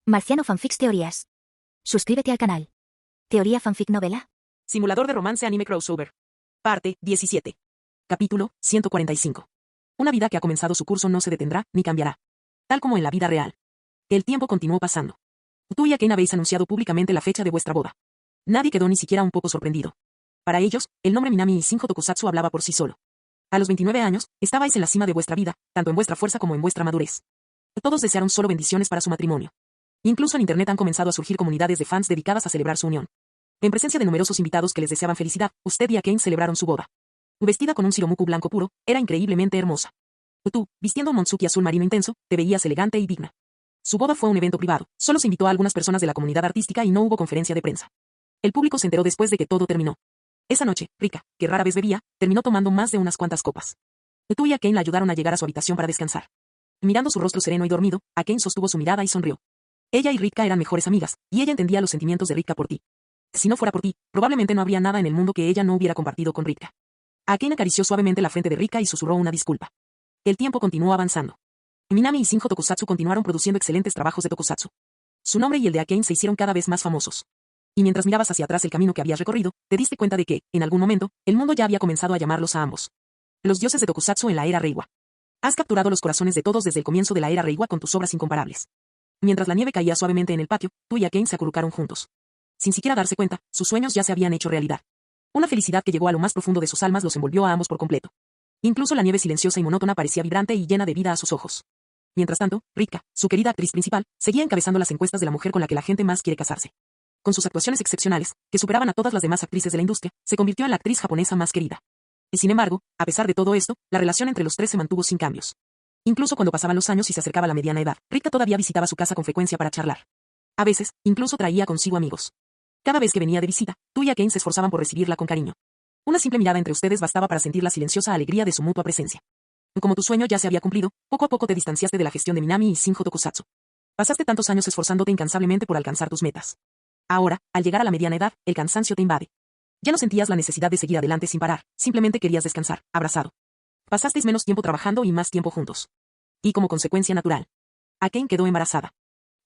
Marciano Fanfics Teorías. Suscríbete al canal. Teoría Fanfic Novela. Simulador de romance anime crossover. Parte 17. Capítulo 145. Una vida que ha comenzado su curso no se detendrá ni cambiará. Tal como en la vida real. El tiempo continuó pasando. Tú y Akane habéis anunciado públicamente la fecha de vuestra boda. Nadie quedó ni siquiera un poco sorprendido. Para ellos, el nombre Minami y Shinjo Tokusatsu hablaba por sí solo. A los 29 años, estabais en la cima de vuestra vida, tanto en vuestra fuerza como en vuestra madurez. Todos desearon solo bendiciones para su matrimonio. Incluso en internet han comenzado a surgir comunidades de fans dedicadas a celebrar su unión. En presencia de numerosos invitados que les deseaban felicidad, usted y Akane celebraron su boda. Vestida con un siromuku blanco puro, era increíblemente hermosa. Tú, vistiendo un monsuki azul marino intenso, te veías elegante y digna. Su boda fue un evento privado, solo se invitó a algunas personas de la comunidad artística y no hubo conferencia de prensa. El público se enteró después de que todo terminó. Esa noche, Rika, que rara vez bebía, terminó tomando más de unas cuantas copas. Tú y Akane la ayudaron a llegar a su habitación para descansar. Mirando su rostro sereno y dormido, Akane sostuvo su mirada y sonrió. Ella y Rika eran mejores amigas, y ella entendía los sentimientos de Rika por ti. Si no fuera por ti, probablemente no habría nada en el mundo que ella no hubiera compartido con Rika. Akane acarició suavemente la frente de Rika y susurró una disculpa. El tiempo continuó avanzando. Minami y Shinjo Tokusatsu continuaron produciendo excelentes trabajos de tokusatsu. Su nombre y el de Akane se hicieron cada vez más famosos. Y mientras mirabas hacia atrás el camino que habías recorrido, te diste cuenta de que, en algún momento, el mundo ya había comenzado a llamarlos a ambos. Los dioses de tokusatsu en la era Reiwa. Has capturado los corazones de todos desde el comienzo de la era Reiwa con tus obras incomparables. Mientras la nieve caía suavemente en el patio, tú y Akane se acurrucaron juntos. Sin siquiera darse cuenta, sus sueños ya se habían hecho realidad. Una felicidad que llegó a lo más profundo de sus almas los envolvió a ambos por completo. Incluso la nieve silenciosa y monótona parecía vibrante y llena de vida a sus ojos. Mientras tanto, Rika, su querida actriz principal, seguía encabezando las encuestas de la mujer con la que la gente más quiere casarse. Con sus actuaciones excepcionales, que superaban a todas las demás actrices de la industria, se convirtió en la actriz japonesa más querida. Y sin embargo, a pesar de todo esto, la relación entre los tres se mantuvo sin cambios. Incluso cuando pasaban los años y se acercaba la mediana edad, Rika todavía visitaba su casa con frecuencia para charlar. A veces, incluso traía consigo amigos. Cada vez que venía de visita, tú y Akane se esforzaban por recibirla con cariño. Una simple mirada entre ustedes bastaba para sentir la silenciosa alegría de su mutua presencia. Como tu sueño ya se había cumplido, poco a poco te distanciaste de la gestión de Minami y Shinjo Tokusatsu. Pasaste tantos años esforzándote incansablemente por alcanzar tus metas. Ahora, al llegar a la mediana edad, el cansancio te invade. Ya no sentías la necesidad de seguir adelante sin parar, simplemente querías descansar, abrazado. Pasasteis menos tiempo trabajando y más tiempo juntos. Y como consecuencia natural, Akane quedó embarazada.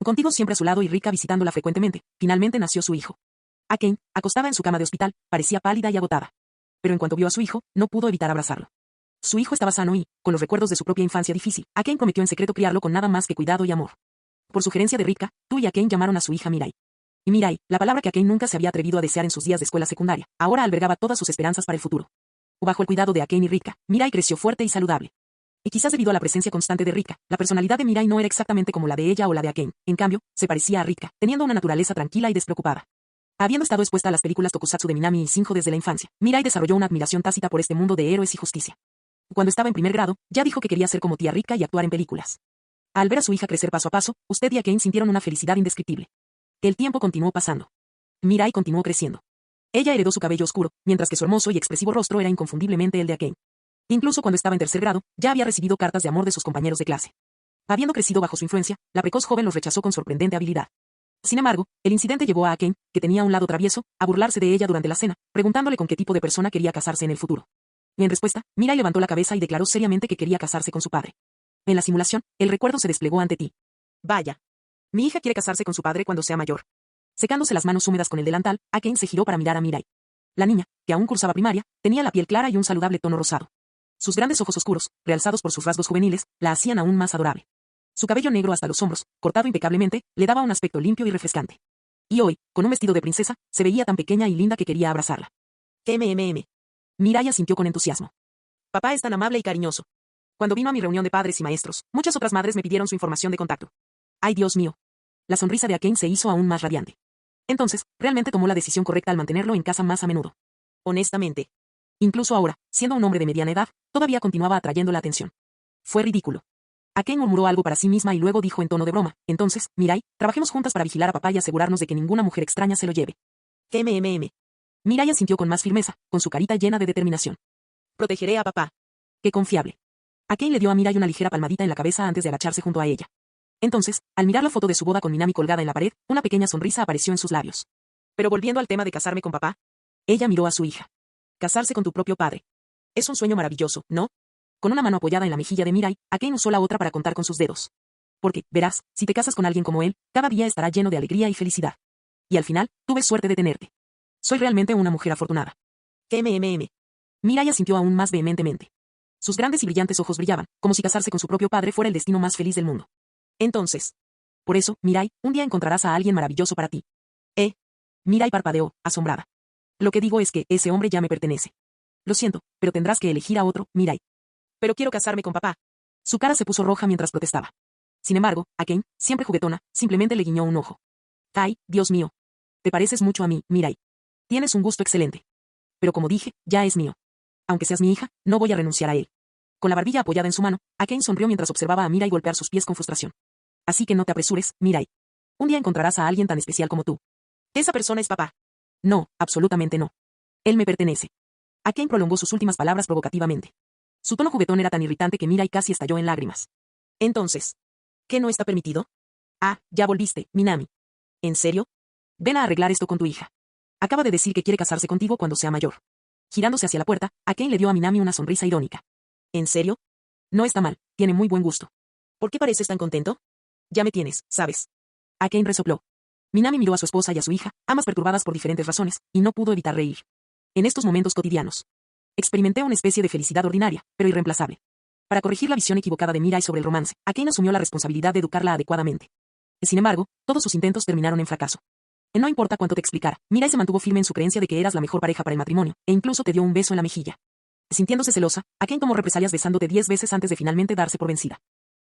Contigo siempre a su lado y Rika visitándola frecuentemente, finalmente nació su hijo. Akane, acostada en su cama de hospital, parecía pálida y agotada. Pero en cuanto vio a su hijo, no pudo evitar abrazarlo. Su hijo estaba sano y, con los recuerdos de su propia infancia difícil, Akane prometió en secreto criarlo con nada más que cuidado y amor. Por sugerencia de Rika, tú y Akane llamaron a su hija Mirai. Y Mirai, la palabra que Akane nunca se había atrevido a desear en sus días de escuela secundaria, ahora albergaba todas sus esperanzas para el futuro. Bajo el cuidado de Akane y Rika, Mirai creció fuerte y saludable. Y quizás debido a la presencia constante de Rika, la personalidad de Mirai no era exactamente como la de ella o la de Akane, en cambio, se parecía a Rika, teniendo una naturaleza tranquila y despreocupada. Habiendo estado expuesta a las películas tokusatsu de Minami y Shinjo desde la infancia, Mirai desarrolló una admiración tácita por este mundo de héroes y justicia. Cuando estaba en primer grado, ya dijo que quería ser como tía Rika y actuar en películas. Al ver a su hija crecer paso a paso, usted y Akane sintieron una felicidad indescriptible. El tiempo continuó pasando. Mirai continuó creciendo. Ella heredó su cabello oscuro, mientras que su hermoso y expresivo rostro era inconfundiblemente el de Akane. Incluso cuando estaba en tercer grado, ya había recibido cartas de amor de sus compañeros de clase. Habiendo crecido bajo su influencia, la precoz joven los rechazó con sorprendente habilidad. Sin embargo, el incidente llevó a Akane, que tenía un lado travieso, a burlarse de ella durante la cena, preguntándole con qué tipo de persona quería casarse en el futuro. En respuesta, Mirai levantó la cabeza y declaró seriamente que quería casarse con su padre. En la simulación, el recuerdo se desplegó ante ti. Vaya. Mi hija quiere casarse con su padre cuando sea mayor. Secándose las manos húmedas con el delantal, Akane se giró para mirar a Mirai. La niña, que aún cursaba primaria, tenía la piel clara y un saludable tono rosado. Sus grandes ojos oscuros, realzados por sus rasgos juveniles, la hacían aún más adorable. Su cabello negro hasta los hombros, cortado impecablemente, le daba un aspecto limpio y refrescante. Y hoy, con un vestido de princesa, se veía tan pequeña y linda que quería abrazarla. Mirai asintió con entusiasmo. Papá es tan amable y cariñoso. Cuando vino a mi reunión de padres y maestros, muchas otras madres me pidieron su información de contacto. ¡Ay, Dios mío! La sonrisa de Akane se hizo aún más radiante. Entonces, realmente tomó la decisión correcta al mantenerlo en casa más a menudo. Honestamente. Incluso ahora, siendo un hombre de mediana edad, todavía continuaba atrayendo la atención. Fue ridículo. Akane murmuró algo para sí misma y luego dijo en tono de broma, entonces, Mirai, trabajemos juntas para vigilar a papá y asegurarnos de que ninguna mujer extraña se lo lleve. Mirai asintió con más firmeza, con su carita llena de determinación. Protegeré a papá. Qué confiable. Akane le dio a Mirai una ligera palmadita en la cabeza antes de agacharse junto a ella. Entonces, al mirar la foto de su boda con Minami colgada en la pared, una pequeña sonrisa apareció en sus labios. Pero volviendo al tema de casarme con papá, ella miró a su hija. Casarse con tu propio padre. Es un sueño maravilloso, ¿no? Con una mano apoyada en la mejilla de Mirai, Akane usó la otra para contar con sus dedos. Porque, verás, si te casas con alguien como él, cada día estará lleno de alegría y felicidad. Y al final, tuve suerte de tenerte. Soy realmente una mujer afortunada. Mirai asintió aún más vehementemente. Sus grandes y brillantes ojos brillaban, como si casarse con su propio padre fuera el destino más feliz del mundo. Entonces. Por eso, Mirai, un día encontrarás a alguien maravilloso para ti. Mirai parpadeó, asombrada. Lo que digo es que ese hombre ya me pertenece. Lo siento, pero tendrás que elegir a otro, Mirai. Pero quiero casarme con papá. Su cara se puso roja mientras protestaba. Sin embargo, a Ken, siempre juguetona, simplemente le guiñó un ojo. Ay, Dios mío. Te pareces mucho a mí, Mirai. Tienes un gusto excelente. Pero como dije, ya es mío. Aunque seas mi hija, no voy a renunciar a él. Con la barbilla apoyada en su mano, Ken sonrió mientras observaba a Mirai golpear sus pies con frustración. Así que no te apresures, Mirai. Un día encontrarás a alguien tan especial como tú. ¿Esa persona es papá? No, absolutamente no. Él me pertenece. Ken prolongó sus últimas palabras provocativamente. Su tono juguetón era tan irritante que Mirai casi estalló en lágrimas. Entonces, ¿qué no está permitido? Ah, ya volviste, Minami. ¿En serio? Ven a arreglar esto con tu hija. Acaba de decir que quiere casarse contigo cuando sea mayor. Girándose hacia la puerta, Ken le dio a Minami una sonrisa irónica. ¿En serio? No está mal, tiene muy buen gusto. ¿Por qué pareces tan contento? Ya me tienes, ¿sabes? Ken resopló. Minami miró a su esposa y a su hija, ambas perturbadas por diferentes razones, y no pudo evitar reír. En estos momentos cotidianos. Experimenté una especie de felicidad ordinaria, pero irreemplazable. Para corregir la visión equivocada de Mirai sobre el romance, Ken asumió la responsabilidad de educarla adecuadamente. Sin embargo, todos sus intentos terminaron en fracaso. No importa cuánto te explicara, Mirai se mantuvo firme en su creencia de que eras la mejor pareja para el matrimonio, e incluso te dio un beso en la mejilla. Sintiéndose celosa, Ken tomó represalias besándote 10 veces antes de finalmente darse por vencida.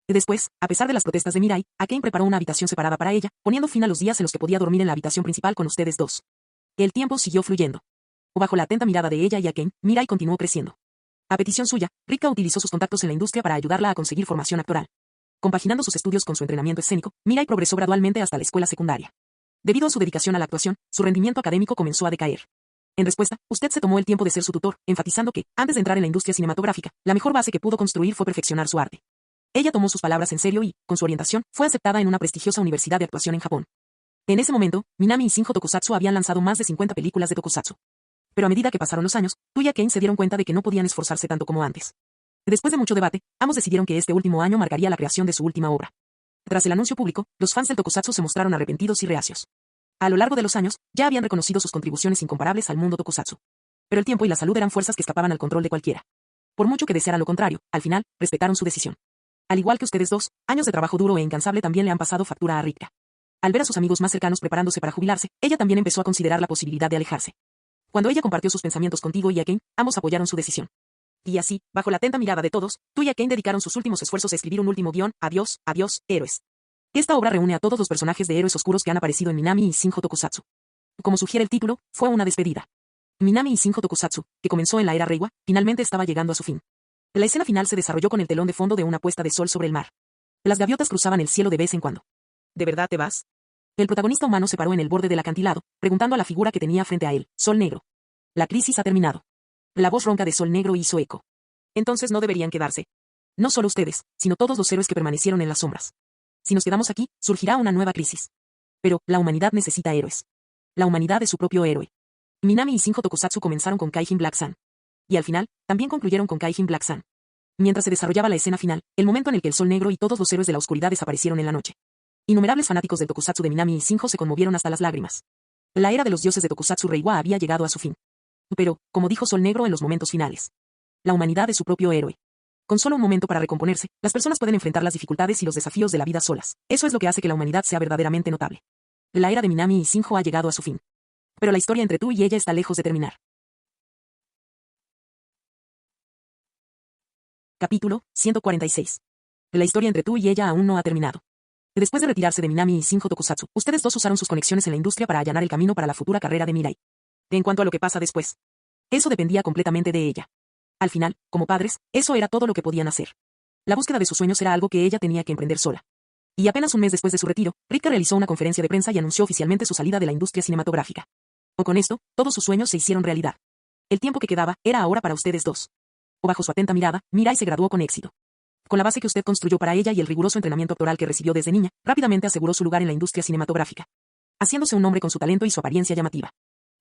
Después, a pesar de las protestas de Mirai, Ken preparó una habitación separada para ella, poniendo fin a los días en los que podía dormir en la habitación principal con ustedes dos. El tiempo siguió fluyendo. Bajo la atenta mirada de ella y Ken, Mirai continuó creciendo. A petición suya, Rika utilizó sus contactos en la industria para ayudarla a conseguir formación actoral. Compaginando sus estudios con su entrenamiento escénico, Mirai progresó gradualmente hasta la escuela secundaria. Debido a su dedicación a la actuación, su rendimiento académico comenzó a decaer. En respuesta, usted se tomó el tiempo de ser su tutor, enfatizando que, antes de entrar en la industria cinematográfica, la mejor base que pudo construir fue perfeccionar su arte. Ella tomó sus palabras en serio y, con su orientación, fue aceptada en una prestigiosa universidad de actuación en Japón. En ese momento, Minami y Shinjo Tokusatsu habían lanzado más de 50 películas de tokusatsu. Pero a medida que pasaron los años, tú y Ken se dieron cuenta de que no podían esforzarse tanto como antes. Después de mucho debate, ambos decidieron que este último año marcaría la creación de su última obra. Tras el anuncio público, los fans del tokusatsu se mostraron arrepentidos y reacios. A lo largo de los años, ya habían reconocido sus contribuciones incomparables al mundo tokusatsu. Pero el tiempo y la salud eran fuerzas que escapaban al control de cualquiera. Por mucho que desearan lo contrario, al final, respetaron su decisión. Al igual que ustedes dos, años de trabajo duro e incansable también le han pasado factura a Rika. Al ver a sus amigos más cercanos preparándose para jubilarse, ella también empezó a considerar la posibilidad de alejarse. Cuando ella compartió sus pensamientos contigo y Ken, ambos apoyaron su decisión. Y así, bajo la atenta mirada de todos, tú y Ken dedicaron sus últimos esfuerzos a escribir un último guión, Adiós, adiós, héroes. Esta obra reúne a todos los personajes de héroes oscuros que han aparecido en Minami y Shinjo Tokusatsu. Como sugiere el título, fue una despedida. Minami y Shinjo Tokusatsu, que comenzó en la era Reiwa, finalmente estaba llegando a su fin. La escena final se desarrolló con el telón de fondo de una puesta de sol sobre el mar. Las gaviotas cruzaban el cielo de vez en cuando. ¿De verdad te vas? El protagonista humano se paró en el borde del acantilado, preguntando a la figura que tenía frente a él, Sol Negro. La crisis ha terminado. La voz ronca de Sol Negro hizo eco. Entonces no deberían quedarse. No solo ustedes, sino todos los héroes que permanecieron en las sombras. Si nos quedamos aquí, surgirá una nueva crisis. Pero, la humanidad necesita héroes. La humanidad es su propio héroe. Minami y Shinjo Tokusatsu comenzaron con Kaijin Black Sun. Y al final, también concluyeron con Kaijin Black Sun. Mientras se desarrollaba la escena final, el momento en el que el Sol Negro y todos los héroes de la oscuridad desaparecieron en la noche. Innumerables fanáticos del Tokusatsu de Minami y Shinjo se conmovieron hasta las lágrimas. La era de los dioses de Tokusatsu Reiwa había llegado a su fin. Pero, como dijo Sol Negro en los momentos finales, la humanidad es su propio héroe. Con solo un momento para recomponerse, las personas pueden enfrentar las dificultades y los desafíos de la vida solas. Eso es lo que hace que la humanidad sea verdaderamente notable. La era de Minami y Shinjo ha llegado a su fin. Pero la historia entre tú y ella está lejos de terminar. Capítulo 146. La historia entre tú y ella aún no ha terminado. Después de retirarse de Minami y Shinjo Tokusatsu, ustedes dos usaron sus conexiones en la industria para allanar el camino para la futura carrera de Mirai. En cuanto a lo que pasa después, eso dependía completamente de ella. Al final, como padres, eso era todo lo que podían hacer. La búsqueda de sus sueños era algo que ella tenía que emprender sola. Y apenas un mes después de su retiro, Rika realizó una conferencia de prensa y anunció oficialmente su salida de la industria cinematográfica. Con esto, todos sus sueños se hicieron realidad. El tiempo que quedaba era ahora para ustedes dos. Bajo su atenta mirada, Mirai se graduó con éxito. Con la base que usted construyó para ella y el riguroso entrenamiento actoral que recibió desde niña, rápidamente aseguró su lugar en la industria cinematográfica, haciéndose un nombre con su talento y su apariencia llamativa.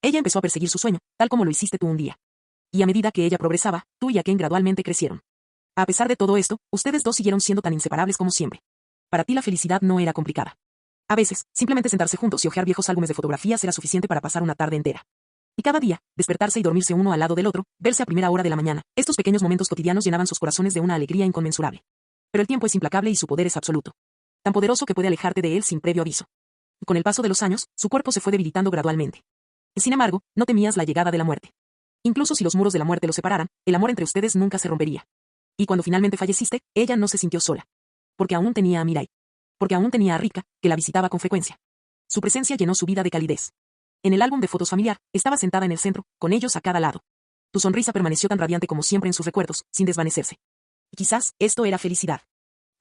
Ella empezó a perseguir su sueño, tal como lo hiciste tú un día. Y a medida que ella progresaba, tú y Ken gradualmente crecieron. A pesar de todo esto, ustedes dos siguieron siendo tan inseparables como siempre. Para ti la felicidad no era complicada. A veces, simplemente sentarse juntos y hojear viejos álbumes de fotografías era suficiente para pasar una tarde entera. Y cada día, despertarse y dormirse uno al lado del otro, verse a primera hora de la mañana, estos pequeños momentos cotidianos llenaban sus corazones de una alegría inconmensurable. Pero el tiempo es implacable y su poder es absoluto. Tan poderoso que puede alejarte de él sin previo aviso. Con el paso de los años, su cuerpo se fue debilitando gradualmente. Sin embargo, no temías la llegada de la muerte. Incluso si los muros de la muerte los separaran, el amor entre ustedes nunca se rompería. Y cuando finalmente falleciste, ella no se sintió sola. Porque aún tenía a Mirai. Porque aún tenía a Rika, que la visitaba con frecuencia. Su presencia llenó su vida de calidez. En el álbum de fotos familiar, estaba sentada en el centro, con ellos a cada lado. Tu sonrisa permaneció tan radiante como siempre en sus recuerdos, sin desvanecerse. Y quizás, esto era felicidad.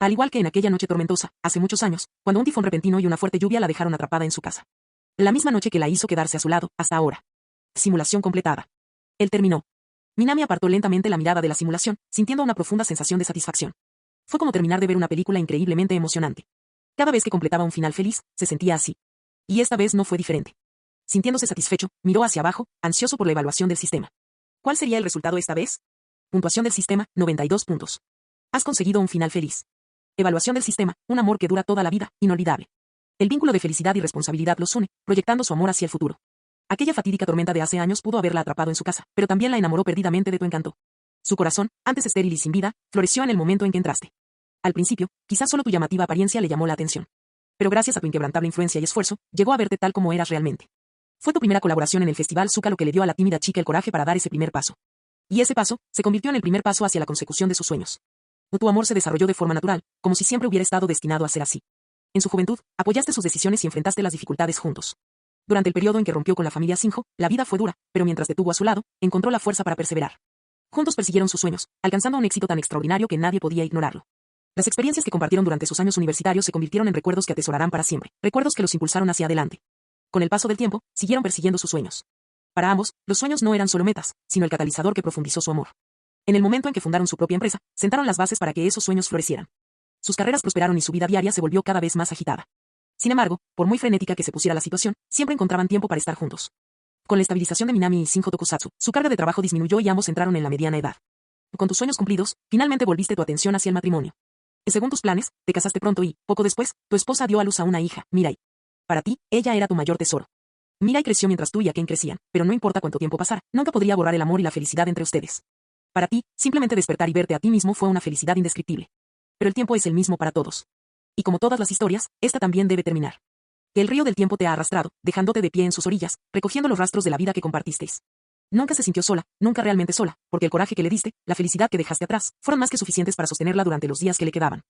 Al igual que en aquella noche tormentosa, hace muchos años, cuando un tifón repentino y una fuerte lluvia la dejaron atrapada en su casa. La misma noche que la hizo quedarse a su lado, hasta ahora. Simulación completada. Él terminó. Minami apartó lentamente la mirada de la simulación, sintiendo una profunda sensación de satisfacción. Fue como terminar de ver una película increíblemente emocionante. Cada vez que completaba un final feliz, se sentía así. Y esta vez no fue diferente. Sintiéndose satisfecho, miró hacia abajo, ansioso por la evaluación del sistema. ¿Cuál sería el resultado esta vez? Puntuación del sistema, 92 puntos. Has conseguido un final feliz. Evaluación del sistema, un amor que dura toda la vida, inolvidable. El vínculo de felicidad y responsabilidad los une, proyectando su amor hacia el futuro. Aquella fatídica tormenta de hace años pudo haberla atrapado en su casa, pero también la enamoró perdidamente de tu encanto. Su corazón, antes estéril y sin vida, floreció en el momento en que entraste. Al principio, quizás solo tu llamativa apariencia le llamó la atención. Pero gracias a tu inquebrantable influencia y esfuerzo, llegó a verte tal como eras realmente. Fue tu primera colaboración en el Festival Zuka lo que le dio a la tímida chica el coraje para dar ese primer paso. Y ese paso, se convirtió en el primer paso hacia la consecución de sus sueños. Tu amor se desarrolló de forma natural, como si siempre hubiera estado destinado a ser así. En su juventud, apoyaste sus decisiones y enfrentaste las dificultades juntos. Durante el periodo en que rompió con la familia Sinjo, la vida fue dura, pero mientras te tuvo a su lado, encontró la fuerza para perseverar. Juntos persiguieron sus sueños, alcanzando un éxito tan extraordinario que nadie podía ignorarlo. Las experiencias que compartieron durante sus años universitarios se convirtieron en recuerdos que atesorarán para siempre, recuerdos que los impulsaron hacia adelante. Con el paso del tiempo, siguieron persiguiendo sus sueños. Para ambos, los sueños no eran solo metas, sino el catalizador que profundizó su amor. En el momento en que fundaron su propia empresa, sentaron las bases para que esos sueños florecieran. Sus carreras prosperaron y su vida diaria se volvió cada vez más agitada. Sin embargo, por muy frenética que se pusiera la situación, siempre encontraban tiempo para estar juntos. Con la estabilización de Minami y Shinjo Tokusatsu, su carga de trabajo disminuyó y ambos entraron en la mediana edad. Con tus sueños cumplidos, finalmente volviste tu atención hacia el matrimonio. Según tus planes, te casaste pronto y, poco después, tu esposa dio a luz a una hija, Mirai. Para ti, ella era tu mayor tesoro. Mirai creció mientras tú y Aken crecían, pero no importa cuánto tiempo pasara, nunca podría borrar el amor y la felicidad entre ustedes. Para ti, simplemente despertar y verte a ti mismo fue una felicidad indescriptible. Pero el tiempo es el mismo para todos. Y como todas las historias, esta también debe terminar. Que el río del tiempo te ha arrastrado, dejándote de pie en sus orillas, recogiendo los rastros de la vida que compartisteis. Nunca se sintió sola, nunca realmente sola, porque el coraje que le diste, la felicidad que dejaste atrás, fueron más que suficientes para sostenerla durante los días que le quedaban.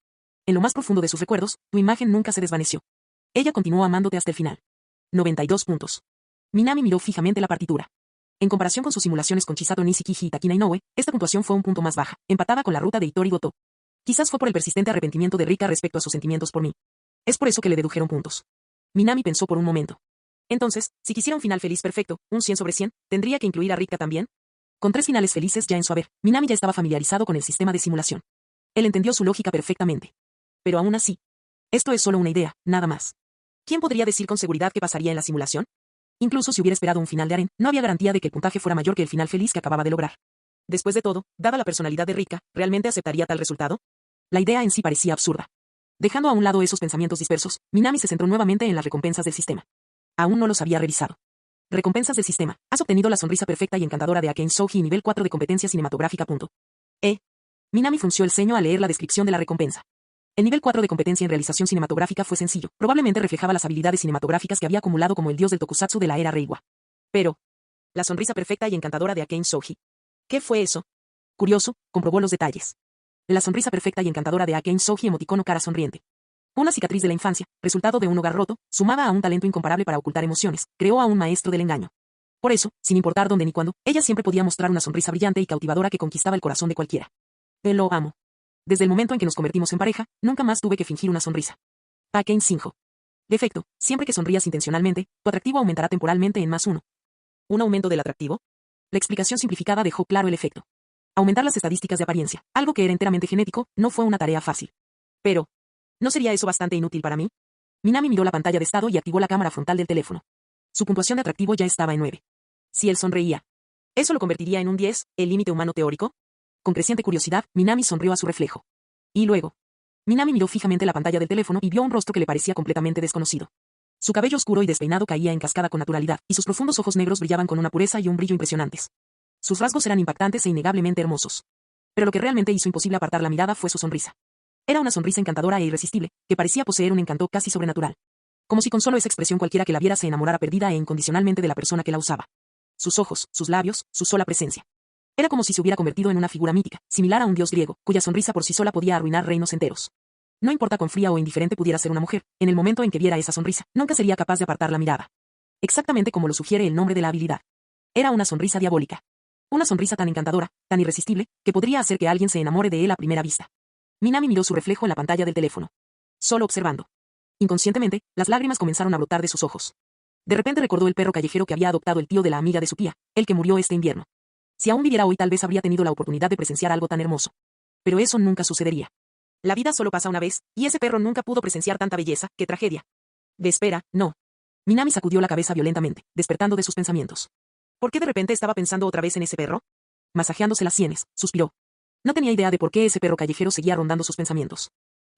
En lo más profundo de sus recuerdos, tu imagen nunca se desvaneció. Ella continuó amándote hasta el final. 92 puntos. Minami miró fijamente la partitura. En comparación con sus simulaciones con Chisato Nishikiji y Takina Inoue, esta puntuación fue un punto más baja, empatada con la ruta de Hitori Goto. Quizás fue por el persistente arrepentimiento de Rika respecto a sus sentimientos por mí. Es por eso que le dedujeron puntos. Minami pensó por un momento. Entonces, si quisiera un final feliz perfecto, un 100 sobre 100, ¿tendría que incluir a Rika también? Con 3 finales felices ya en su haber, Minami ya estaba familiarizado con el sistema de simulación. Él entendió su lógica perfectamente. Pero aún así, esto es solo una idea, nada más. ¿Quién podría decir con seguridad qué pasaría en la simulación? Incluso si hubiera esperado un final de Aren, no había garantía de que el puntaje fuera mayor que el final feliz que acababa de lograr. Después de todo, dada la personalidad de Rika, ¿realmente aceptaría tal resultado? La idea en sí parecía absurda. Dejando a un lado esos pensamientos dispersos, Minami se centró nuevamente en las recompensas del sistema. Aún no los había revisado. Recompensas del sistema. Has obtenido la sonrisa perfecta y encantadora de Aken Souji nivel 4 de competencia cinematográfica. Minami frunció el ceño al leer la descripción de la recompensa. El nivel 4 de competencia en realización cinematográfica fue sencillo, probablemente reflejaba las habilidades cinematográficas que había acumulado como el dios del tokusatsu de la era Reiwa. Pero, la sonrisa perfecta y encantadora de Aken Souji. ¿Qué fue eso? Curioso, comprobó los detalles. La sonrisa perfecta y encantadora de Aken Souji emoticono cara sonriente. Una cicatriz de la infancia, resultado de un hogar roto, sumada a un talento incomparable para ocultar emociones, creó a un maestro del engaño. Por eso, sin importar dónde ni cuándo, ella siempre podía mostrar una sonrisa brillante y cautivadora que conquistaba el corazón de cualquiera. Lo amo. Desde el momento en que nos convertimos en pareja, nunca más tuve que fingir una sonrisa. Aken Shinjo. Defecto, siempre que sonrías intencionalmente, tu atractivo aumentará temporalmente en +1. ¿Un aumento del atractivo? La explicación simplificada dejó claro el efecto. Aumentar las estadísticas de apariencia, algo que era enteramente genético, no fue una tarea fácil. Pero, ¿no sería eso bastante inútil para mí? Minami miró la pantalla de estado y activó la cámara frontal del teléfono. Su puntuación de atractivo ya estaba en 9. Si él sonreía, ¿eso lo convertiría en un 10, el límite humano teórico? Con creciente curiosidad, Minami sonrió a su reflejo. Y luego, Minami miró fijamente la pantalla del teléfono y vio un rostro que le parecía completamente desconocido. Su cabello oscuro y despeinado caía en cascada con naturalidad, y sus profundos ojos negros brillaban con una pureza y un brillo impresionantes. Sus rasgos eran impactantes e innegablemente hermosos. Pero lo que realmente hizo imposible apartar la mirada fue su sonrisa. Era una sonrisa encantadora e irresistible, que parecía poseer un encanto casi sobrenatural. Como si con solo esa expresión cualquiera que la viera se enamorara perdida e incondicionalmente de la persona que la usaba. Sus ojos, sus labios, su sola presencia. Era como si se hubiera convertido en una figura mítica, similar a un dios griego, cuya sonrisa por sí sola podía arruinar reinos enteros. No importa cuán fría o indiferente pudiera ser una mujer, en el momento en que viera esa sonrisa, nunca sería capaz de apartar la mirada. Exactamente como lo sugiere el nombre de la habilidad. Era una sonrisa diabólica. Una sonrisa tan encantadora, tan irresistible, que podría hacer que alguien se enamore de él a primera vista. Minami miró su reflejo en la pantalla del teléfono. Solo observando. Inconscientemente, las lágrimas comenzaron a brotar de sus ojos. De repente recordó el perro callejero que había adoptado el tío de la amiga de su tía, el que murió este invierno. Si aún viviera hoy tal vez habría tenido la oportunidad de presenciar algo tan hermoso. Pero eso nunca sucedería. La vida solo pasa una vez, y ese perro nunca pudo presenciar tanta belleza, qué tragedia. De espera, no. Minami sacudió la cabeza violentamente, despertando de sus pensamientos. ¿Por qué de repente estaba pensando otra vez en ese perro? Masajeándose las sienes, suspiró. No tenía idea de por qué ese perro callejero seguía rondando sus pensamientos.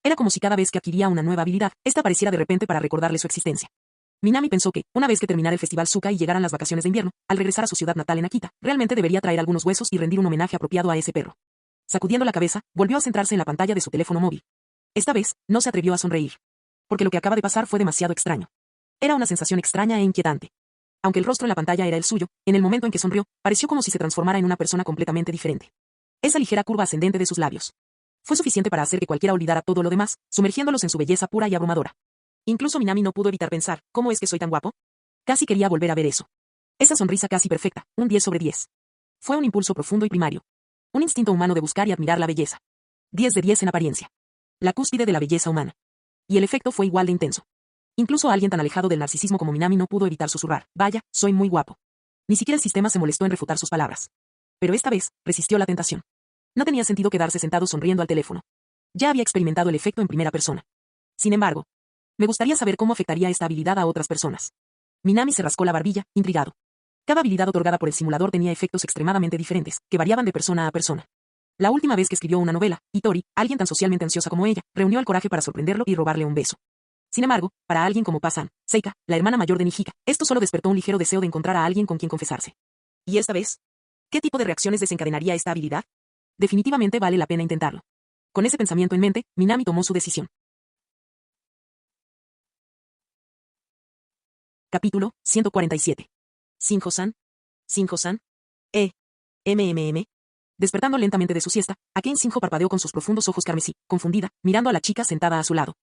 Era como si cada vez que adquiría una nueva habilidad, esta apareciera de repente para recordarle su existencia. Minami pensó que, una vez que terminara el festival Zuka y llegaran las vacaciones de invierno, al regresar a su ciudad natal en Akita, realmente debería traer algunos huesos y rendir un homenaje apropiado a ese perro. Sacudiendo la cabeza, volvió a centrarse en la pantalla de su teléfono móvil. Esta vez, no se atrevió a sonreír. Porque lo que acaba de pasar fue demasiado extraño. Era una sensación extraña e inquietante. Aunque el rostro en la pantalla era el suyo, en el momento en que sonrió, pareció como si se transformara en una persona completamente diferente. Esa ligera curva ascendente de sus labios fue suficiente para hacer que cualquiera olvidara todo lo demás, sumergiéndolos en su belleza pura y abrumadora. Incluso Minami no pudo evitar pensar, ¿cómo es que soy tan guapo? Casi quería volver a ver eso. Esa sonrisa casi perfecta, un 10 sobre 10. Fue un impulso profundo y primario. Un instinto humano de buscar y admirar la belleza. 10 de 10 en apariencia. La cúspide de la belleza humana. Y el efecto fue igual de intenso. Incluso alguien tan alejado del narcisismo como Minami no pudo evitar susurrar, vaya, soy muy guapo. Ni siquiera el sistema se molestó en refutar sus palabras. Pero esta vez, resistió la tentación. No tenía sentido quedarse sentado sonriendo al teléfono. Ya había experimentado el efecto en primera persona. Sin embargo, me gustaría saber cómo afectaría esta habilidad a otras personas. Minami se rascó la barbilla, intrigado. Cada habilidad otorgada por el simulador tenía efectos extremadamente diferentes, que variaban de persona a persona. La última vez que escribió una novela, Itori, alguien tan socialmente ansiosa como ella, reunió el coraje para sorprenderlo y robarle un beso. Sin embargo, para alguien como Pasan, Seika, la hermana mayor de Nijika, esto solo despertó un ligero deseo de encontrar a alguien con quien confesarse. ¿Y esta vez? ¿Qué tipo de reacciones desencadenaría esta habilidad? Definitivamente vale la pena intentarlo. Con ese pensamiento en mente, Minami tomó su decisión. Capítulo 147. Shinjo-san. Shinjo-san. MMM. Despertando lentamente de su siesta, Aken Shinjo parpadeó con sus profundos ojos carmesí, confundida, mirando a la chica sentada a su lado.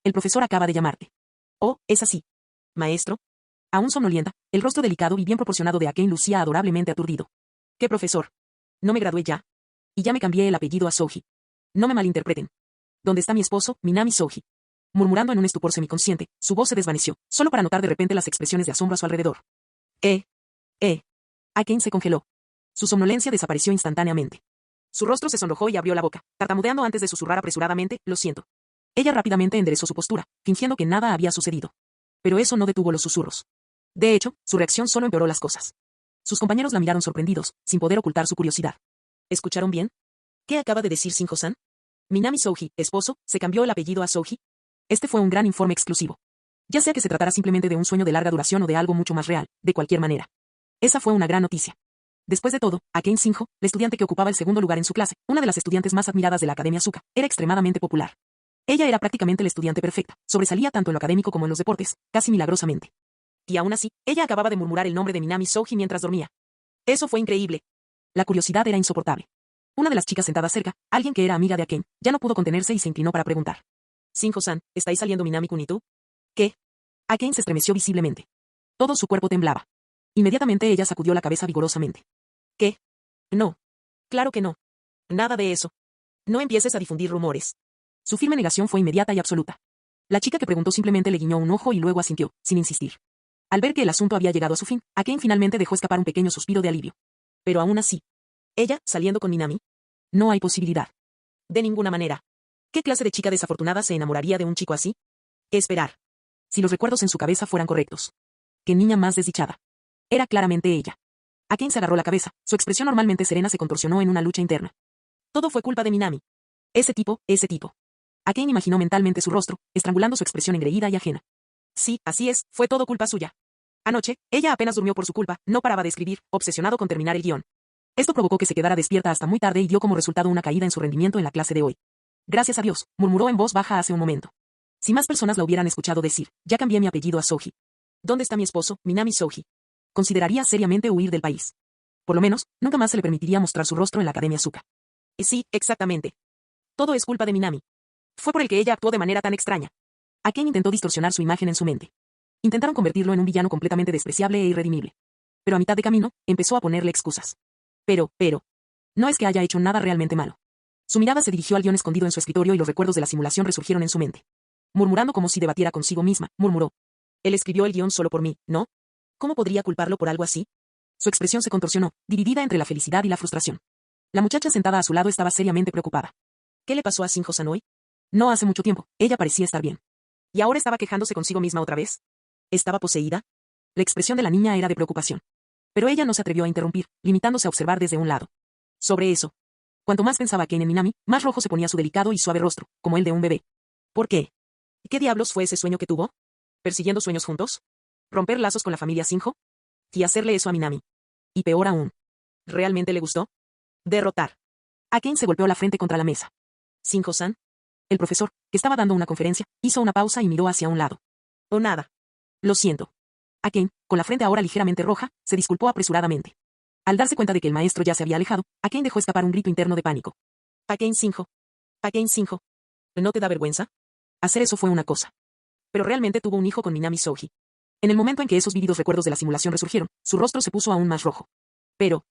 El profesor acaba de llamarte. Oh, es así. Maestro. Aún somnolienta, el rostro delicado y bien proporcionado de Aken lucía adorablemente aturdido. ¿Qué profesor? No me gradué ya. Y ya me cambié el apellido a Souji. No me malinterpreten. ¿Dónde está mi esposo, Minami Souji? Murmurando en un estupor semiconsciente, su voz se desvaneció, solo para notar de repente las expresiones de asombro a su alrededor. Aken se congeló. Su somnolencia desapareció instantáneamente. Su rostro se sonrojó y abrió la boca, tartamudeando antes de susurrar apresuradamente, lo siento. Ella rápidamente enderezó su postura, fingiendo que nada había sucedido. Pero eso no detuvo los susurros. De hecho, su reacción solo empeoró las cosas. Sus compañeros la miraron sorprendidos, sin poder ocultar su curiosidad. ¿Escucharon bien? ¿Qué acaba de decir Shinjo-san? Minami Souji, esposo, se cambió el apellido a Souji. Este fue un gran informe exclusivo. Ya sea que se tratara simplemente de un sueño de larga duración o de algo mucho más real, de cualquier manera. Esa fue una gran noticia. Después de todo, Aken Shinjo, la estudiante que ocupaba el segundo lugar en su clase, una de las estudiantes más admiradas de la Academia Zuka, era extremadamente popular. Ella era prácticamente la estudiante perfecta, sobresalía tanto en lo académico como en los deportes, casi milagrosamente. Y aún así, ella acababa de murmurar el nombre de Minami Souji mientras dormía. Eso fue increíble. La curiosidad era insoportable. Una de las chicas sentada cerca, alguien que era amiga de Aken, ya no pudo contenerse y se inclinó para preguntar. Shinjo-san, ¿estáis saliendo Minami-kun y tú? ¿Qué? Aken se estremeció visiblemente. Todo su cuerpo temblaba. Inmediatamente ella sacudió la cabeza vigorosamente. ¿Qué? No. Claro que no. Nada de eso. No empieces a difundir rumores. Su firme negación fue inmediata y absoluta. La chica que preguntó simplemente le guiñó un ojo y luego asintió, sin insistir. Al ver que el asunto había llegado a su fin, Aken finalmente dejó escapar un pequeño suspiro de alivio. Pero aún así. ¿Ella, saliendo con Minami? No hay posibilidad. De ninguna manera. ¿Qué clase de chica desafortunada se enamoraría de un chico así? ¿Qué esperar? Si los recuerdos en su cabeza fueran correctos. ¿Qué niña más desdichada? Era claramente ella. Aken se agarró la cabeza, su expresión normalmente serena se contorsionó en una lucha interna. Todo fue culpa de Minami. Ese tipo. Akane imaginó mentalmente su rostro, estrangulando su expresión engreída y ajena. Sí, así es, fue todo culpa suya. Anoche, ella apenas durmió por su culpa, no paraba de escribir, obsesionado con terminar el guión. Esto provocó que se quedara despierta hasta muy tarde y dio como resultado una caída en su rendimiento en la clase de hoy. Gracias a Dios, murmuró en voz baja hace un momento. Si más personas la hubieran escuchado decir, ya cambié mi apellido a Soji. ¿Dónde está mi esposo, Minami Soji? Consideraría seriamente huir del país. Por lo menos, nunca más se le permitiría mostrar su rostro en la Academia Zuka. Sí, exactamente. Todo es culpa de Minami. Fue por el que ella actuó de manera tan extraña. Akane intentó distorsionar su imagen en su mente. Intentaron convertirlo en un villano completamente despreciable e irredimible. Pero a mitad de camino, empezó a ponerle excusas. Pero, no es que haya hecho nada realmente malo. Su mirada se dirigió al guión escondido en su escritorio y los recuerdos de la simulación resurgieron en su mente. Murmurando como si debatiera consigo misma, murmuró. Él escribió el guión solo por mí, ¿no? ¿Cómo podría culparlo por algo así? Su expresión se contorsionó, dividida entre la felicidad y la frustración. La muchacha sentada a su lado estaba seriamente preocupada. ¿Qué le pasó a Shinjo-san hoy? No hace mucho tiempo, ella parecía estar bien. ¿Y ahora estaba quejándose consigo misma otra vez? ¿Estaba poseída? La expresión de la niña era de preocupación. Pero ella no se atrevió a interrumpir, limitándose a observar desde un lado. Sobre eso. Cuanto más pensaba Kane en Minami, más rojo se ponía su delicado y suave rostro, como el de un bebé. ¿Por qué? ¿Qué diablos fue ese sueño que tuvo? ¿Persiguiendo sueños juntos? ¿Romper lazos con la familia Shinjo? ¿Y hacerle eso a Minami? Y peor aún. ¿Realmente le gustó? Derrotar. Akane se golpeó la frente contra la mesa. Shinjo-san. El profesor, que estaba dando una conferencia, hizo una pausa y miró hacia un lado. O nada. Lo siento. Akane, con la frente ahora ligeramente roja, se disculpó apresuradamente. Al darse cuenta de que el maestro ya se había alejado, Akane dejó escapar un grito interno de pánico. Akane Shinjo. Akane Shinjo. ¿No te da vergüenza? Hacer eso fue una cosa. Pero realmente tuvo un hijo con Minami Soji. En el momento en que esos vívidos recuerdos de la simulación resurgieron, su rostro se puso aún más rojo. Pero,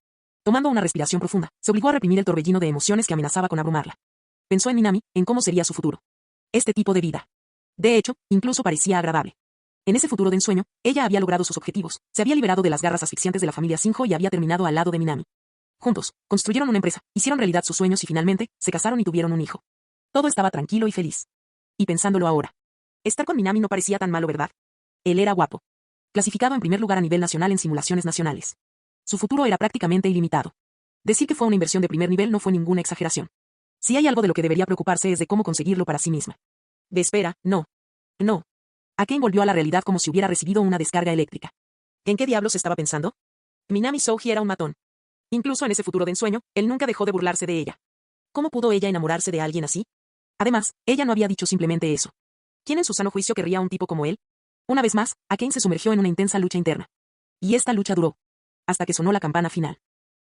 tomando una respiración profunda, se obligó a reprimir el torbellino de emociones que amenazaba con abrumarla. Pensó en Minami, en cómo sería su futuro. Este tipo de vida. De hecho, incluso parecía agradable. En ese futuro de ensueño, ella había logrado sus objetivos, se había liberado de las garras asfixiantes de la familia Shinjo y había terminado al lado de Minami. Juntos, construyeron una empresa, hicieron realidad sus sueños y finalmente, se casaron y tuvieron un hijo. Todo estaba tranquilo y feliz. Y pensándolo ahora. Estar con Minami no parecía tan malo, ¿verdad? Él era guapo. Clasificado en primer lugar a nivel nacional en simulaciones nacionales. Su futuro era prácticamente ilimitado. Decir que fue una inversión de primer nivel no fue ninguna exageración. Si hay algo de lo que debería preocuparse es de cómo conseguirlo para sí misma. De espera, no. No. Akane volvió a la realidad como si hubiera recibido una descarga eléctrica. ¿En qué diablos estaba pensando? Minami Soji era un matón. Incluso en ese futuro de ensueño, él nunca dejó de burlarse de ella. ¿Cómo pudo ella enamorarse de alguien así? Además, ella no había dicho simplemente eso. ¿Quién en su sano juicio querría a un tipo como él? Una vez más, Akane se sumergió en una intensa lucha interna. Y esta lucha duró. Hasta que sonó la campana final.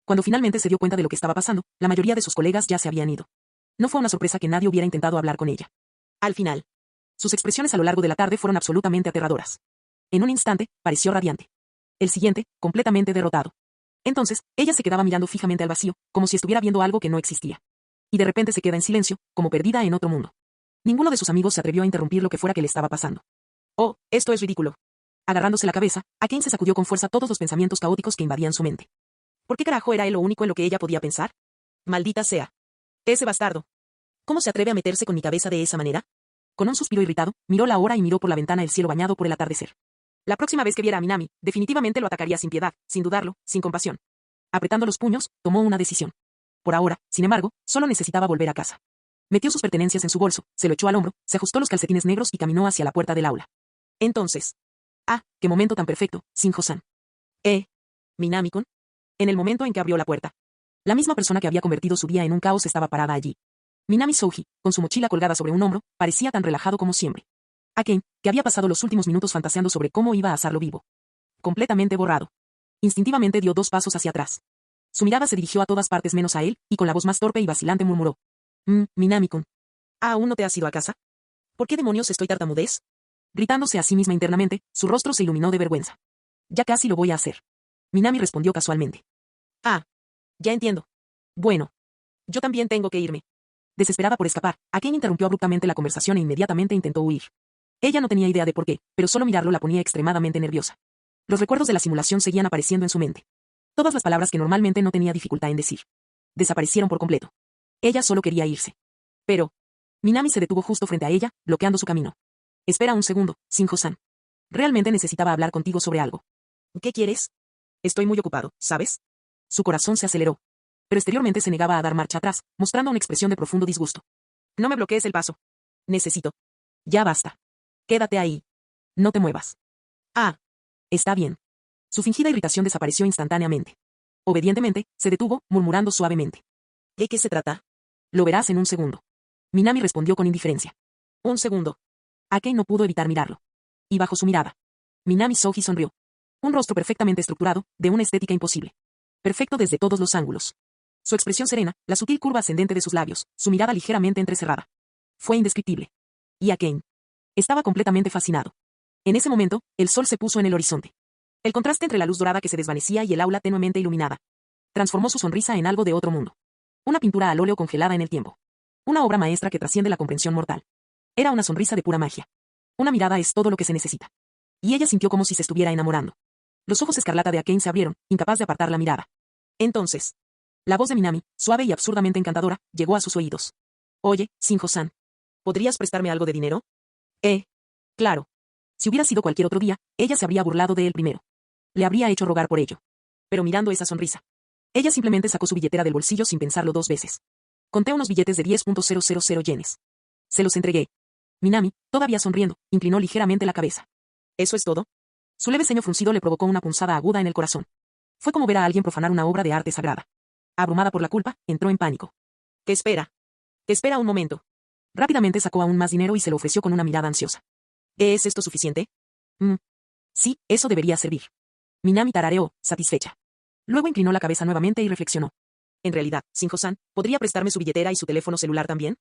Cuando finalmente se dio cuenta de lo que estaba pasando, la mayoría de sus colegas ya se habían ido. No fue una sorpresa que nadie hubiera intentado hablar con ella. Al final. Sus expresiones a lo largo de la tarde fueron absolutamente aterradoras. En un instante, pareció radiante. El siguiente, completamente derrotado. Entonces, ella se quedaba mirando fijamente al vacío, como si estuviera viendo algo que no existía. Y de repente se queda en silencio, como perdida en otro mundo. Ninguno de sus amigos se atrevió a interrumpir lo que fuera que le estaba pasando. Oh, esto es ridículo. Agarrándose la cabeza, Akane se sacudió con fuerza todos los pensamientos caóticos que invadían su mente. ¿Por qué carajo era él lo único en lo que ella podía pensar? Maldita sea. Ese bastardo. ¿Cómo se atreve a meterse con mi cabeza de esa manera? Con un suspiro irritado, miró la hora y miró por la ventana el cielo bañado por el atardecer. La próxima vez que viera a Minami, definitivamente lo atacaría sin piedad, sin dudarlo, sin compasión. Apretando los puños, tomó una decisión. Por ahora, sin embargo, solo necesitaba volver a casa. Metió sus pertenencias en su bolso, se lo echó al hombro, se ajustó los calcetines negros y caminó hacia la puerta del aula. Entonces. Ah, qué momento tan perfecto, Shinjo-san. Minami-kun. En el momento en que abrió la puerta. La misma persona que había convertido su día en un caos estaba parada allí. Minami Soji, con su mochila colgada sobre un hombro, parecía tan relajado como siempre. Akane, que había pasado los últimos minutos fantaseando sobre cómo iba a asarlo vivo. Completamente borrado. Instintivamente dio 2 pasos hacia atrás. Su mirada se dirigió a todas partes menos a él, y con la voz más torpe y vacilante murmuró. Minami-kun. ¿Aún no te has ido a casa? ¿Por qué demonios estoy tartamudez? Gritándose a sí misma internamente, su rostro se iluminó de vergüenza. Ya casi lo voy a hacer. Minami respondió casualmente. Ah. Ya entiendo. Bueno. Yo también tengo que irme. Desesperada por escapar, Akane interrumpió abruptamente la conversación e inmediatamente intentó huir. Ella no tenía idea de por qué, pero solo mirarlo la ponía extremadamente nerviosa. Los recuerdos de la simulación seguían apareciendo en su mente. Todas las palabras que normalmente no tenía dificultad en decir. Desaparecieron por completo. Ella solo quería irse. Pero. Minami se detuvo justo frente a ella, bloqueando su camino. Espera un segundo, Shinjo-san. Realmente necesitaba hablar contigo sobre algo. ¿Qué quieres? Estoy muy ocupado, ¿sabes? Su corazón se aceleró. Pero exteriormente se negaba a dar marcha atrás, mostrando una expresión de profundo disgusto. No me bloquees el paso. Necesito. Ya basta. Quédate ahí. No te muevas. Ah. Está bien. Su fingida irritación desapareció instantáneamente. Obedientemente, se detuvo, murmurando suavemente. ¿De qué se trata? Lo verás en un segundo. Minami respondió con indiferencia. Un segundo. Akane no pudo evitar mirarlo. Y bajo su mirada, Minami Soji sonrió. Un rostro perfectamente estructurado, de una estética imposible. Perfecto desde todos los ángulos. Su expresión serena, la sutil curva ascendente de sus labios, su mirada ligeramente entrecerrada. Fue indescriptible. Y Akane estaba completamente fascinado. En ese momento, el sol se puso en el horizonte. El contraste entre la luz dorada que se desvanecía y el aula tenuemente iluminada transformó su sonrisa en algo de otro mundo. Una pintura al óleo congelada en el tiempo. Una obra maestra que trasciende la comprensión mortal. Era una sonrisa de pura magia. Una mirada es todo lo que se necesita. Y ella sintió como si se estuviera enamorando. Los ojos escarlata de Akane se abrieron, incapaz de apartar la mirada. Entonces, la voz de Minami, suave y absurdamente encantadora, llegó a sus oídos. Oye, Shinjo-san, ¿podrías prestarme algo de dinero? Claro. Si hubiera sido cualquier otro día, ella se habría burlado de él primero. Le habría hecho rogar por ello. Pero mirando esa sonrisa, ella simplemente sacó su billetera del bolsillo sin pensarlo 2 veces. Conté unos billetes de 10.000 yenes. Se los entregué. Minami, todavía sonriendo, inclinó ligeramente la cabeza. ¿Eso es todo? Su leve ceño fruncido le provocó una punzada aguda en el corazón. Fue como ver a alguien profanar una obra de arte sagrada. Abrumada por la culpa, entró en pánico. ¿Qué espera? ¿Qué espera un momento? Rápidamente sacó aún más dinero y se lo ofreció con una mirada ansiosa. ¿Es esto suficiente? Sí, eso debería servir. Minami tarareó, satisfecha. Luego inclinó la cabeza nuevamente y reflexionó. En realidad, Shinjo-san, ¿podría prestarme su billetera y su teléfono celular también?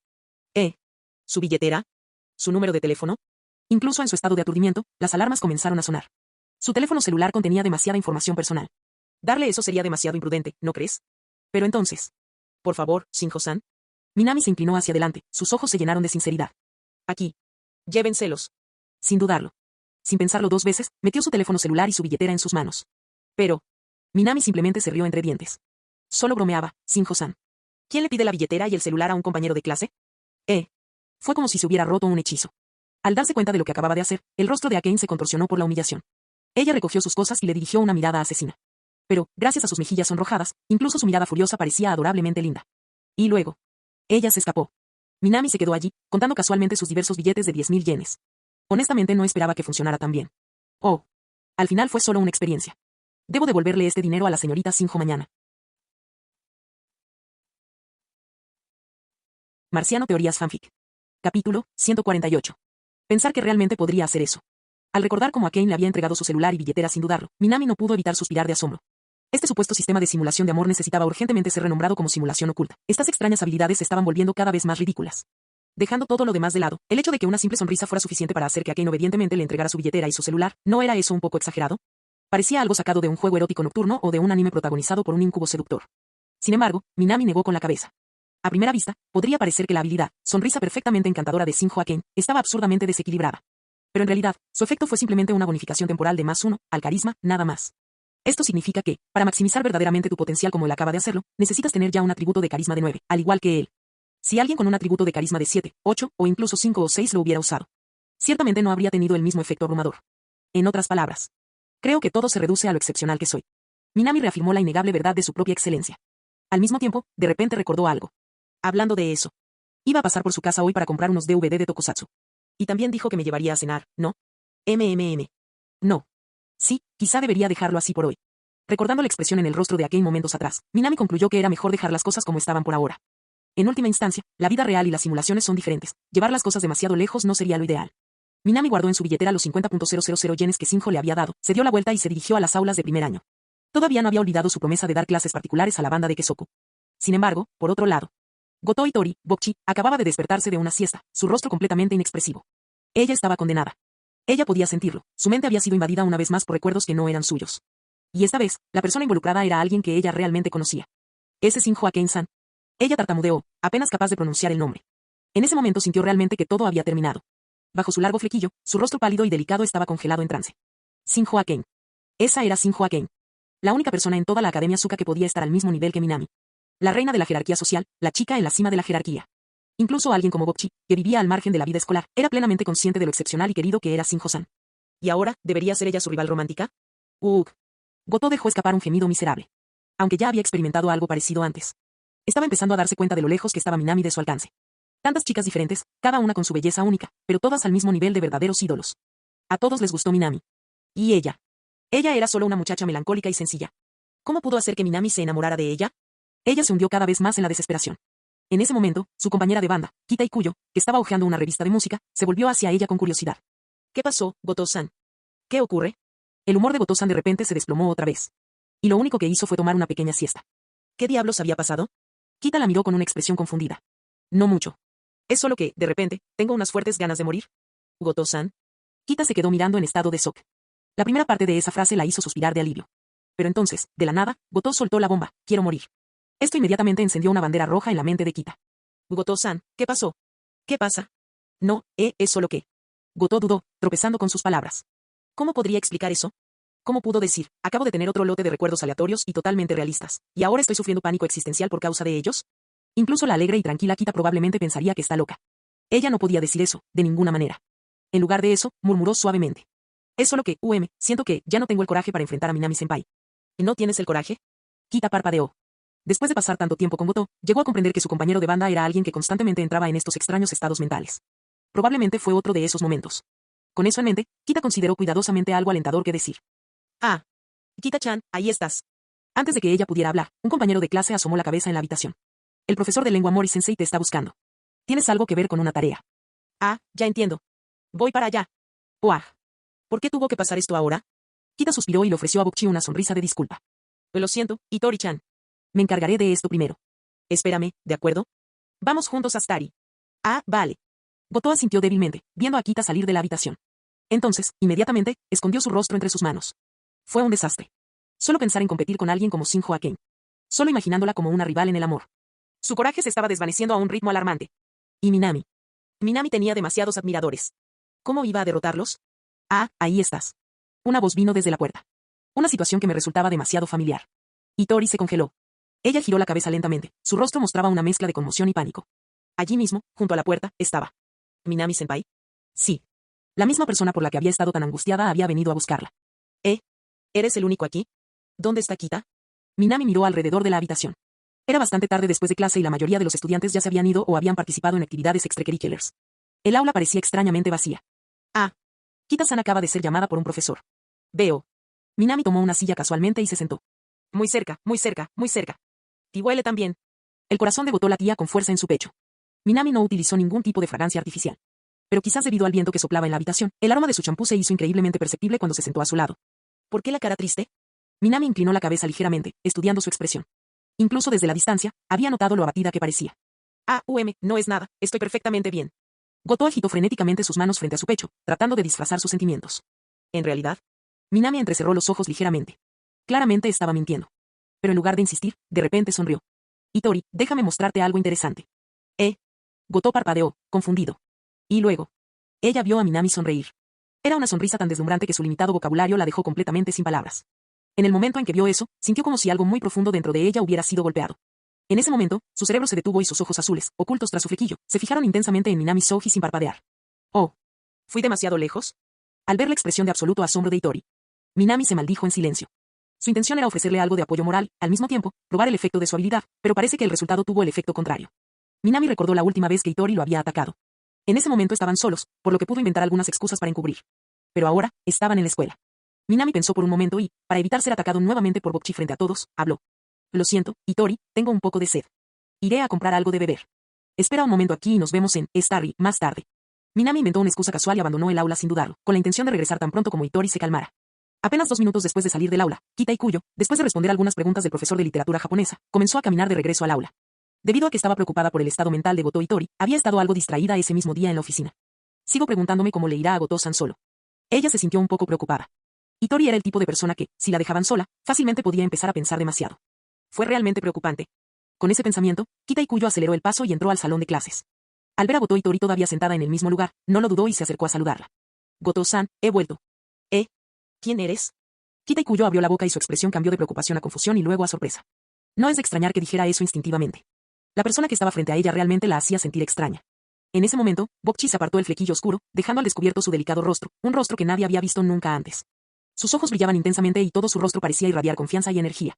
¿Su billetera? ¿Su número de teléfono? Incluso en su estado de aturdimiento, las alarmas comenzaron a sonar. Su teléfono celular contenía demasiada información personal. Darle eso sería demasiado imprudente, ¿no crees? Pero entonces. Por favor, Shinjo-san. Minami se inclinó hacia adelante, sus ojos se llenaron de sinceridad. Aquí. Llévenselos. Sin dudarlo. Sin pensarlo 2 veces, metió su teléfono celular y su billetera en sus manos. Pero. Minami simplemente se rió entre dientes. Solo bromeaba, Shinjo-san. ¿Quién le pide la billetera y el celular a un compañero de clase? Fue como si se hubiera roto un hechizo. Al darse cuenta de lo que acababa de hacer, el rostro de Akane se contorsionó por la humillación. Ella recogió sus cosas y le dirigió una mirada asesina. Pero, gracias a sus mejillas sonrojadas, incluso su mirada furiosa parecía adorablemente linda. Y luego. Ella se escapó. Minami se quedó allí, contando casualmente sus diversos billetes de 10.000 yenes. Honestamente no esperaba que funcionara tan bien. Oh. Al final fue solo una experiencia. Debo devolverle este dinero a la señorita Shinjo mañana. Marciano Teorías Fanfic. Capítulo 148. Pensar que realmente podría hacer eso. Al recordar cómo Akane le había entregado su celular y billetera sin dudarlo, Minami no pudo evitar suspirar de asombro. Este supuesto sistema de simulación de amor necesitaba urgentemente ser renombrado como simulación oculta. Estas extrañas habilidades se estaban volviendo cada vez más ridículas. Dejando todo lo demás de lado, el hecho de que una simple sonrisa fuera suficiente para hacer que Akane obedientemente le entregara su billetera y su celular, ¿no era eso un poco exagerado? Parecía algo sacado de un juego erótico nocturno o de un anime protagonizado por un incubo seductor. Sin embargo, Minami negó con la cabeza. A primera vista, podría parecer que la habilidad, sonrisa perfectamente encantadora de Shinjo Akane, estaba absurdamente desequilibrada. Pero en realidad, su efecto fue simplemente una bonificación temporal de +1, al carisma, nada más. Esto significa que, para maximizar verdaderamente tu potencial como él acaba de hacerlo, necesitas tener ya un atributo de carisma de 9, al igual que él. Si alguien con un atributo de carisma de 7, 8, o incluso 5 o 6 lo hubiera usado, ciertamente no habría tenido el mismo efecto abrumador. En otras palabras, creo que todo se reduce a lo excepcional que soy. Minami reafirmó la innegable verdad de su propia excelencia. Al mismo tiempo, de repente recordó algo. Hablando de eso, iba a pasar por su casa hoy para comprar unos DVD de Tokusatsu. Y también dijo que me llevaría a cenar, ¿no? No. Sí, quizá debería dejarlo así por hoy. Recordando la expresión en el rostro de Akane momentos atrás, Minami concluyó que era mejor dejar las cosas como estaban por ahora. En última instancia, la vida real y las simulaciones son diferentes. Llevar las cosas demasiado lejos no sería lo ideal. Minami guardó en su billetera los 50.000 yenes que Shinjo le había dado, se dio la vuelta y se dirigió a las aulas de primer año. Todavía no había olvidado su promesa de dar clases particulares a la banda de Kesoku. Sin embargo, por otro lado, Goto Itori, Bokchi, acababa de despertarse de una siesta, su rostro completamente inexpresivo. Ella estaba condenada. Ella podía sentirlo, su mente había sido invadida una vez más por recuerdos que no eran suyos. Y esta vez, la persona involucrada era alguien que ella realmente conocía. Ese Shinjo Akane-san. Ella tartamudeó, apenas capaz de pronunciar el nombre. En ese momento sintió realmente que todo había terminado. Bajo su largo flequillo, su rostro pálido y delicado estaba congelado en trance. Shinjo Akane. Esa era Shinjo Akane. La única persona en toda la Academia Suka que podía estar al mismo nivel que Minami. La reina de la jerarquía social, la chica en la cima de la jerarquía. Incluso alguien como Bokchi, que vivía al margen de la vida escolar, era plenamente consciente de lo excepcional y querido que era Shinjo-san. ¿Y ahora, debería ser ella su rival romántica? Goto dejó escapar un gemido miserable. Aunque ya había experimentado algo parecido antes. Estaba empezando a darse cuenta de lo lejos que estaba Minami de su alcance. Tantas chicas diferentes, cada una con su belleza única, pero todas al mismo nivel de verdaderos ídolos. A todos les gustó Minami. Y ella. Ella era solo una muchacha melancólica y sencilla. ¿Cómo pudo hacer que Minami se enamorara de ella? Ella se hundió cada vez más en la desesperación. En ese momento, su compañera de banda, Kita Ikuyo, que estaba hojeando una revista de música, se volvió hacia ella con curiosidad. ¿Qué pasó, Goto-san? ¿Qué ocurre? El humor de Goto-san de repente se desplomó otra vez. Y lo único que hizo fue tomar una pequeña siesta. ¿Qué diablos había pasado? Kita la miró con una expresión confundida. No mucho. Es solo que, de repente, tengo unas fuertes ganas de morir. Goto-san. Kita se quedó mirando en estado de shock. La primera parte de esa frase la hizo suspirar de alivio. Pero entonces, de la nada, Goto soltó la bomba, quiero morir. Esto inmediatamente encendió una bandera roja en la mente de Kita. Goto-san, ¿qué pasó? ¿Qué pasa? No, es solo que. Goto dudó, tropezando con sus palabras. ¿Cómo podría explicar eso? ¿Cómo pudo decir, acabo de tener otro lote de recuerdos aleatorios y totalmente realistas, y ahora estoy sufriendo pánico existencial por causa de ellos? Incluso la alegre y tranquila Kita probablemente pensaría que está loca. Ella no podía decir eso, de ninguna manera. En lugar de eso, murmuró suavemente. Es solo que, siento que ya no tengo el coraje para enfrentar a Minami-senpai. ¿No tienes el coraje? Kita parpadeó. Después de pasar tanto tiempo con Goto, llegó a comprender que su compañero de banda era alguien que constantemente entraba en estos extraños estados mentales. Probablemente fue otro de esos momentos. Con eso en mente, Kita consideró cuidadosamente algo alentador que decir. Ah. Kita-chan, ahí estás. Antes de que ella pudiera hablar, un compañero de clase asomó la cabeza en la habitación. El profesor de lengua Mori-sensei te está buscando. Tienes algo que ver con una tarea. Ah, ya entiendo. Voy para allá. Oah. ¿Por qué tuvo que pasar esto ahora? Kita suspiró y le ofreció a Bokchi una sonrisa de disculpa. Lo siento, Itori-chan. Me encargaré de esto primero. Espérame, ¿de acuerdo? Vamos juntos a Stari. Ah, vale. Goto asintió débilmente, viendo a Kita salir de la habitación. Entonces, inmediatamente, escondió su rostro entre sus manos. Fue un desastre. Solo pensar en competir con alguien como Shinjo Aken. Solo imaginándola como una rival en el amor. Su coraje se estaba desvaneciendo a un ritmo alarmante. Y Minami. Minami tenía demasiados admiradores. ¿Cómo iba a derrotarlos? Ah, ahí estás. Una voz vino desde la puerta. Una situación que me resultaba demasiado familiar. Itori se congeló. Ella giró la cabeza lentamente, su rostro mostraba una mezcla de conmoción y pánico. Allí mismo, junto a la puerta, estaba. ¿Minami-senpai? Sí. La misma persona por la que había estado tan angustiada había venido a buscarla. ¿Eres el único aquí? ¿Dónde está Kita? Minami miró alrededor de la habitación. Era bastante tarde después de clase y la mayoría de los estudiantes ya se habían ido o habían participado en actividades extracurriculares. El aula parecía extrañamente vacía. Ah. Kita-san acaba de ser llamada por un profesor. Veo. Minami tomó una silla casualmente y se sentó. Muy cerca, muy cerca, muy cerca. Y huele también. El corazón debotó la tía con fuerza en su pecho. Minami no utilizó ningún tipo de fragancia artificial. Pero quizás debido al viento que soplaba en la habitación, el aroma de su champú se hizo increíblemente perceptible cuando se sentó a su lado. ¿Por qué la cara triste? Minami inclinó la cabeza ligeramente, estudiando su expresión. Incluso desde la distancia, había notado lo abatida que parecía. Ah, no es nada, estoy perfectamente bien. Goto agitó frenéticamente sus manos frente a su pecho, tratando de disfrazar sus sentimientos. En realidad, Minami entrecerró los ojos ligeramente. Claramente estaba mintiendo. Pero en lugar de insistir, de repente sonrió. Itori, déjame mostrarte algo interesante. Goto parpadeó, confundido. Y luego. Ella vio a Minami sonreír. Era una sonrisa tan deslumbrante que su limitado vocabulario la dejó completamente sin palabras. En el momento en que vio eso, sintió como si algo muy profundo dentro de ella hubiera sido golpeado. En ese momento, su cerebro se detuvo y sus ojos azules, ocultos tras su flequillo, se fijaron intensamente en Minami Soji sin parpadear. Oh. ¿Fui demasiado lejos? Al ver la expresión de absoluto asombro de Itori, Minami se maldijo en silencio. Su intención era ofrecerle algo de apoyo moral, al mismo tiempo, probar el efecto de su habilidad, pero parece que el resultado tuvo el efecto contrario. Minami recordó la última vez que Itori lo había atacado. En ese momento estaban solos, por lo que pudo inventar algunas excusas para encubrir. Pero ahora, estaban en la escuela. Minami pensó por un momento y, para evitar ser atacado nuevamente por Bokchi frente a todos, habló. Lo siento, Itori, tengo un poco de sed. Iré a comprar algo de beber. Espera un momento aquí y nos vemos en Starry más tarde. Minami inventó una excusa casual y abandonó el aula sin dudarlo, con la intención de regresar tan pronto como Itori se calmara. Apenas 2 minutos después de salir del aula, Kita Ikuyo, después de responder algunas preguntas del profesor de literatura japonesa, comenzó a caminar de regreso al aula. Debido a que estaba preocupada por el estado mental de Goto Itori, había estado algo distraída ese mismo día en la oficina. Sigo preguntándome cómo le irá a Goto-san solo. Ella se sintió un poco preocupada. Itori era el tipo de persona que, si la dejaban sola, fácilmente podía empezar a pensar demasiado. Fue realmente preocupante. Con ese pensamiento, Kita Ikuyo aceleró el paso y entró al salón de clases. Al ver a Goto Itori todavía sentada en el mismo lugar, no lo dudó y se acercó a saludarla. Goto-san, he vuelto. ¿Quién eres? Kita Ikuyo abrió la boca y su expresión cambió de preocupación a confusión y luego a sorpresa. No es de extrañar que dijera eso instintivamente. La persona que estaba frente a ella realmente la hacía sentir extraña. En ese momento, Bokchi se apartó el flequillo oscuro, dejando al descubierto su delicado rostro, un rostro que nadie había visto nunca antes. Sus ojos brillaban intensamente y todo su rostro parecía irradiar confianza y energía.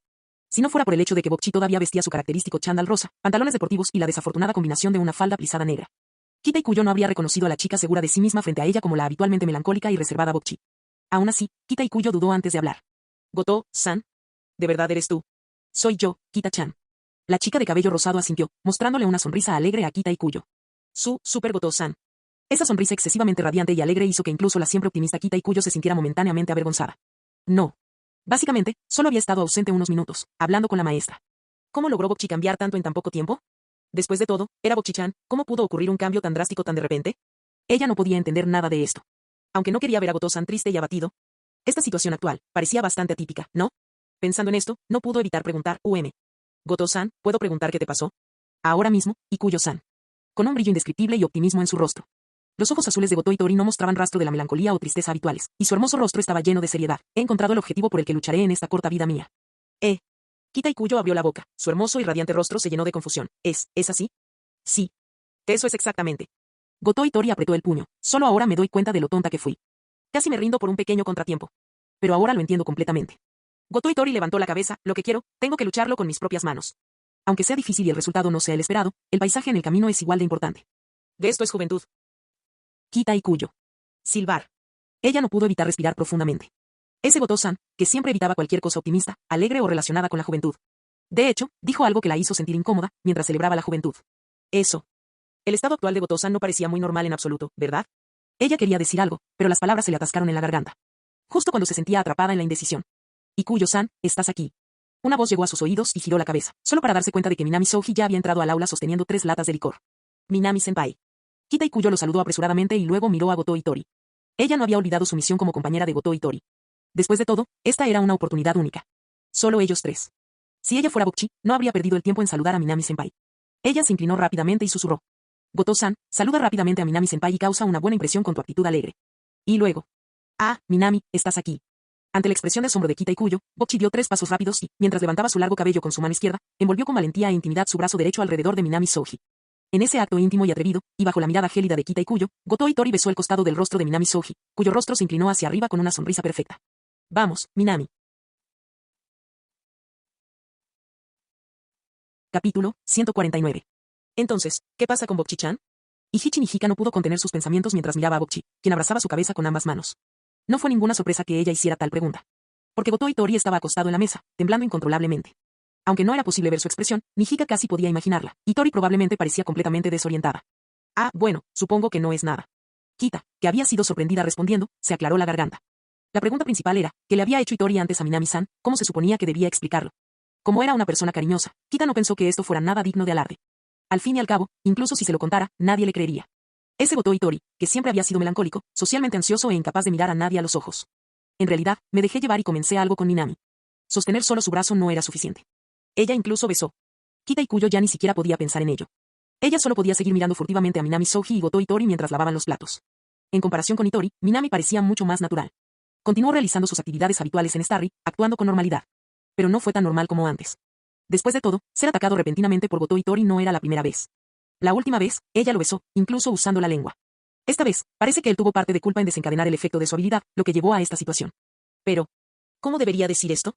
Si no fuera por el hecho de que Bokchi todavía vestía su característico chándal rosa, pantalones deportivos y la desafortunada combinación de una falda plisada negra. Kita Ikuyo no habría reconocido a la chica segura de sí misma frente a ella como la habitualmente melancólica y reservada Bokchi. Aún así, Kita Ikuyo dudó antes de hablar. Goto-san. ¿De verdad eres tú? Soy yo, Kita-chan. La chica de cabello rosado asintió, mostrándole una sonrisa alegre a Kita Ikuyo. Super Goto-san. Esa sonrisa excesivamente radiante y alegre hizo que incluso la siempre optimista Kita Ikuyo se sintiera momentáneamente avergonzada. No. Básicamente, solo había estado ausente unos minutos, hablando con la maestra. ¿Cómo logró Bokchi cambiar tanto en tan poco tiempo? Después de todo, era Bokchi-chan, ¿cómo pudo ocurrir un cambio tan drástico tan de repente? Ella no podía entender nada de esto. Aunque no quería ver a Goto-san triste y abatido, esta situación actual parecía bastante atípica, ¿no? Pensando en esto, no pudo evitar preguntar, Goto-san, ¿puedo preguntar qué te pasó? Ahora mismo, Ikuyo-san. Con un brillo indescriptible y optimismo en su rostro. Los ojos azules de Goto Itori no mostraban rastro de la melancolía o tristeza habituales, y su hermoso rostro estaba lleno de seriedad. He encontrado el objetivo por el que lucharé en esta corta vida mía. Kita Ikuyo abrió la boca. Su hermoso y radiante rostro se llenó de confusión. ¿Es así? Sí. Eso es exactamente. Goto Itori apretó el puño. Solo ahora me doy cuenta de lo tonta que fui. Casi me rindo por un pequeño contratiempo. Pero ahora lo entiendo completamente. Goto Itori levantó la cabeza. Lo que quiero, tengo que lucharlo con mis propias manos. Aunque sea difícil y el resultado no sea el esperado, el paisaje en el camino es igual de importante. De esto es juventud. Kita Ikuyo. Silbar. Ella no pudo evitar respirar profundamente. Ese Goto-san, que siempre evitaba cualquier cosa optimista, alegre o relacionada con la juventud. De hecho, dijo algo que la hizo sentir incómoda, mientras celebraba la juventud. Eso. El estado actual de Goto-san no parecía muy normal en absoluto, ¿verdad? Ella quería decir algo, pero las palabras se le atascaron en la garganta. Justo cuando se sentía atrapada en la indecisión. Ikuyo-san, estás aquí. Una voz llegó a sus oídos y giró la cabeza, solo para darse cuenta de que Minami Souji ya había entrado al aula sosteniendo 3 latas de licor. Minami-senpai. Kita Ikuyo lo saludó apresuradamente y luego miró a Goto Itori. Ella no había olvidado su misión como compañera de Goto Itori. Después de todo, esta era una oportunidad única. Solo ellos 3. Si ella fuera Bokchi, no habría perdido el tiempo en saludar a Minami-senpai. Ella se inclinó rápidamente y susurró. Goto-san, saluda rápidamente a Minami-senpai y causa una buena impresión con tu actitud alegre. Y luego. Minami, estás aquí. Ante la expresión de asombro de Kita Ikuyo, Bokchi dio 3 pasos rápidos y, mientras levantaba su largo cabello con su mano izquierda, envolvió con valentía e intimidad su brazo derecho alrededor de Minami Souji. En ese acto íntimo y atrevido, y bajo la mirada gélida de Kita Ikuyo, Goto Itori besó el costado del rostro de Minami Souji, cuyo rostro se inclinó hacia arriba con una sonrisa perfecta. Vamos, Minami. Capítulo 149. Entonces, ¿qué pasa con Bokchi-chan? Ihichi Nijika no pudo contener sus pensamientos mientras miraba a Bokchi, quien abrazaba su cabeza con ambas manos. No fue ninguna sorpresa que ella hiciera tal pregunta. Porque Goto Itori estaba acostado en la mesa, temblando incontrolablemente. Aunque no era posible ver su expresión, Nijika casi podía imaginarla. Itori probablemente parecía completamente desorientada. Bueno, supongo que no es nada. Kita, que había sido sorprendida respondiendo, se aclaró la garganta. La pregunta principal era, ¿qué le había hecho Itori antes a Minami-san? ¿Cómo se suponía que debía explicarlo? Como era una persona cariñosa, Kita no pensó que esto fuera nada digno de alarde. Al fin y al cabo, incluso si se lo contara, nadie le creería. Ese Goto Itori, que siempre había sido melancólico, socialmente ansioso e incapaz de mirar a nadie a los ojos. En realidad, me dejé llevar y comencé algo con Minami. Sostener solo su brazo no era suficiente. Ella incluso besó. Kita Ikuyo ya ni siquiera podía pensar en ello. Ella solo podía seguir mirando furtivamente a Minami Souji y Goto Itori mientras lavaban los platos. En comparación con Itori, Minami parecía mucho más natural. Continuó realizando sus actividades habituales en Starry, actuando con normalidad. Pero no fue tan normal como antes. Después de todo, ser atacado repentinamente por Goto Itori no era la primera vez. La última vez, ella lo besó, incluso usando la lengua. Esta vez, parece que él tuvo parte de culpa en desencadenar el efecto de su habilidad, lo que llevó a esta situación. Pero, ¿cómo debería decir esto?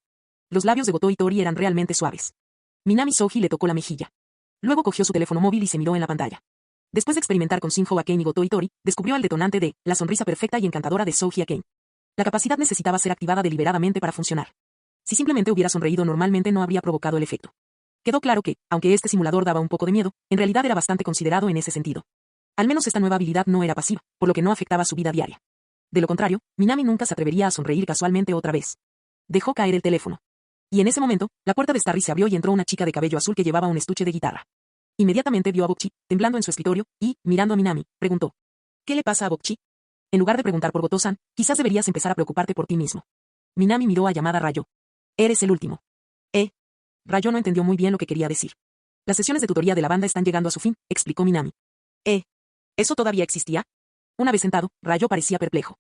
Los labios de Goto Itori eran realmente suaves. Minami Souji le tocó la mejilla. Luego cogió su teléfono móvil y se miró en la pantalla. Después de experimentar con Shinjo Akane y Goto Itori, descubrió el detonante de la sonrisa perfecta y encantadora de Souji Akane. La capacidad necesitaba ser activada deliberadamente para funcionar. Si simplemente hubiera sonreído normalmente no habría provocado el efecto. Quedó claro que, aunque este simulador daba un poco de miedo, en realidad era bastante considerado en ese sentido. Al menos esta nueva habilidad no era pasiva, por lo que no afectaba su vida diaria. De lo contrario, Minami nunca se atrevería a sonreír casualmente otra vez. Dejó caer el teléfono. Y en ese momento, la puerta de Starry se abrió y entró una chica de cabello azul que llevaba un estuche de guitarra. Inmediatamente vio a Bokchi, temblando en su escritorio, y, mirando a Minami, preguntó. ¿Qué le pasa a Bokchi? En lugar de preguntar por Goto-san, quizás deberías empezar a preocuparte por ti mismo. Minami miró a llamada Rayo. Eres el último. Rayo no entendió muy bien lo que quería decir. Las sesiones de tutoría de la banda están llegando a su fin, explicó Minami. ¿Eso todavía existía? Una vez sentado, Rayo parecía perplejo.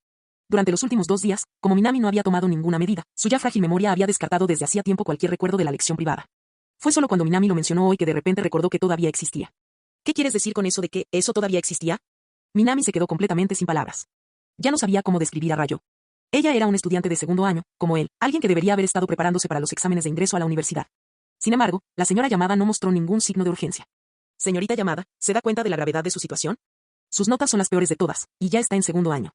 Durante los últimos 2 días, como Minami no había tomado ninguna medida, su ya frágil memoria había descartado desde hacía tiempo cualquier recuerdo de la lección privada. Fue solo cuando Minami lo mencionó hoy que de repente recordó que todavía existía. ¿Qué quieres decir con eso de que eso todavía existía? Minami se quedó completamente sin palabras. Ya no sabía cómo describir a Rayo. Ella era un estudiante de segundo año, como él, alguien que debería haber estado preparándose para los exámenes de ingreso a la universidad. Sin embargo, la señora Yamada no mostró ningún signo de urgencia. Señorita Yamada, ¿se da cuenta de la gravedad de su situación? Sus notas son las peores de todas, y ya está en segundo año.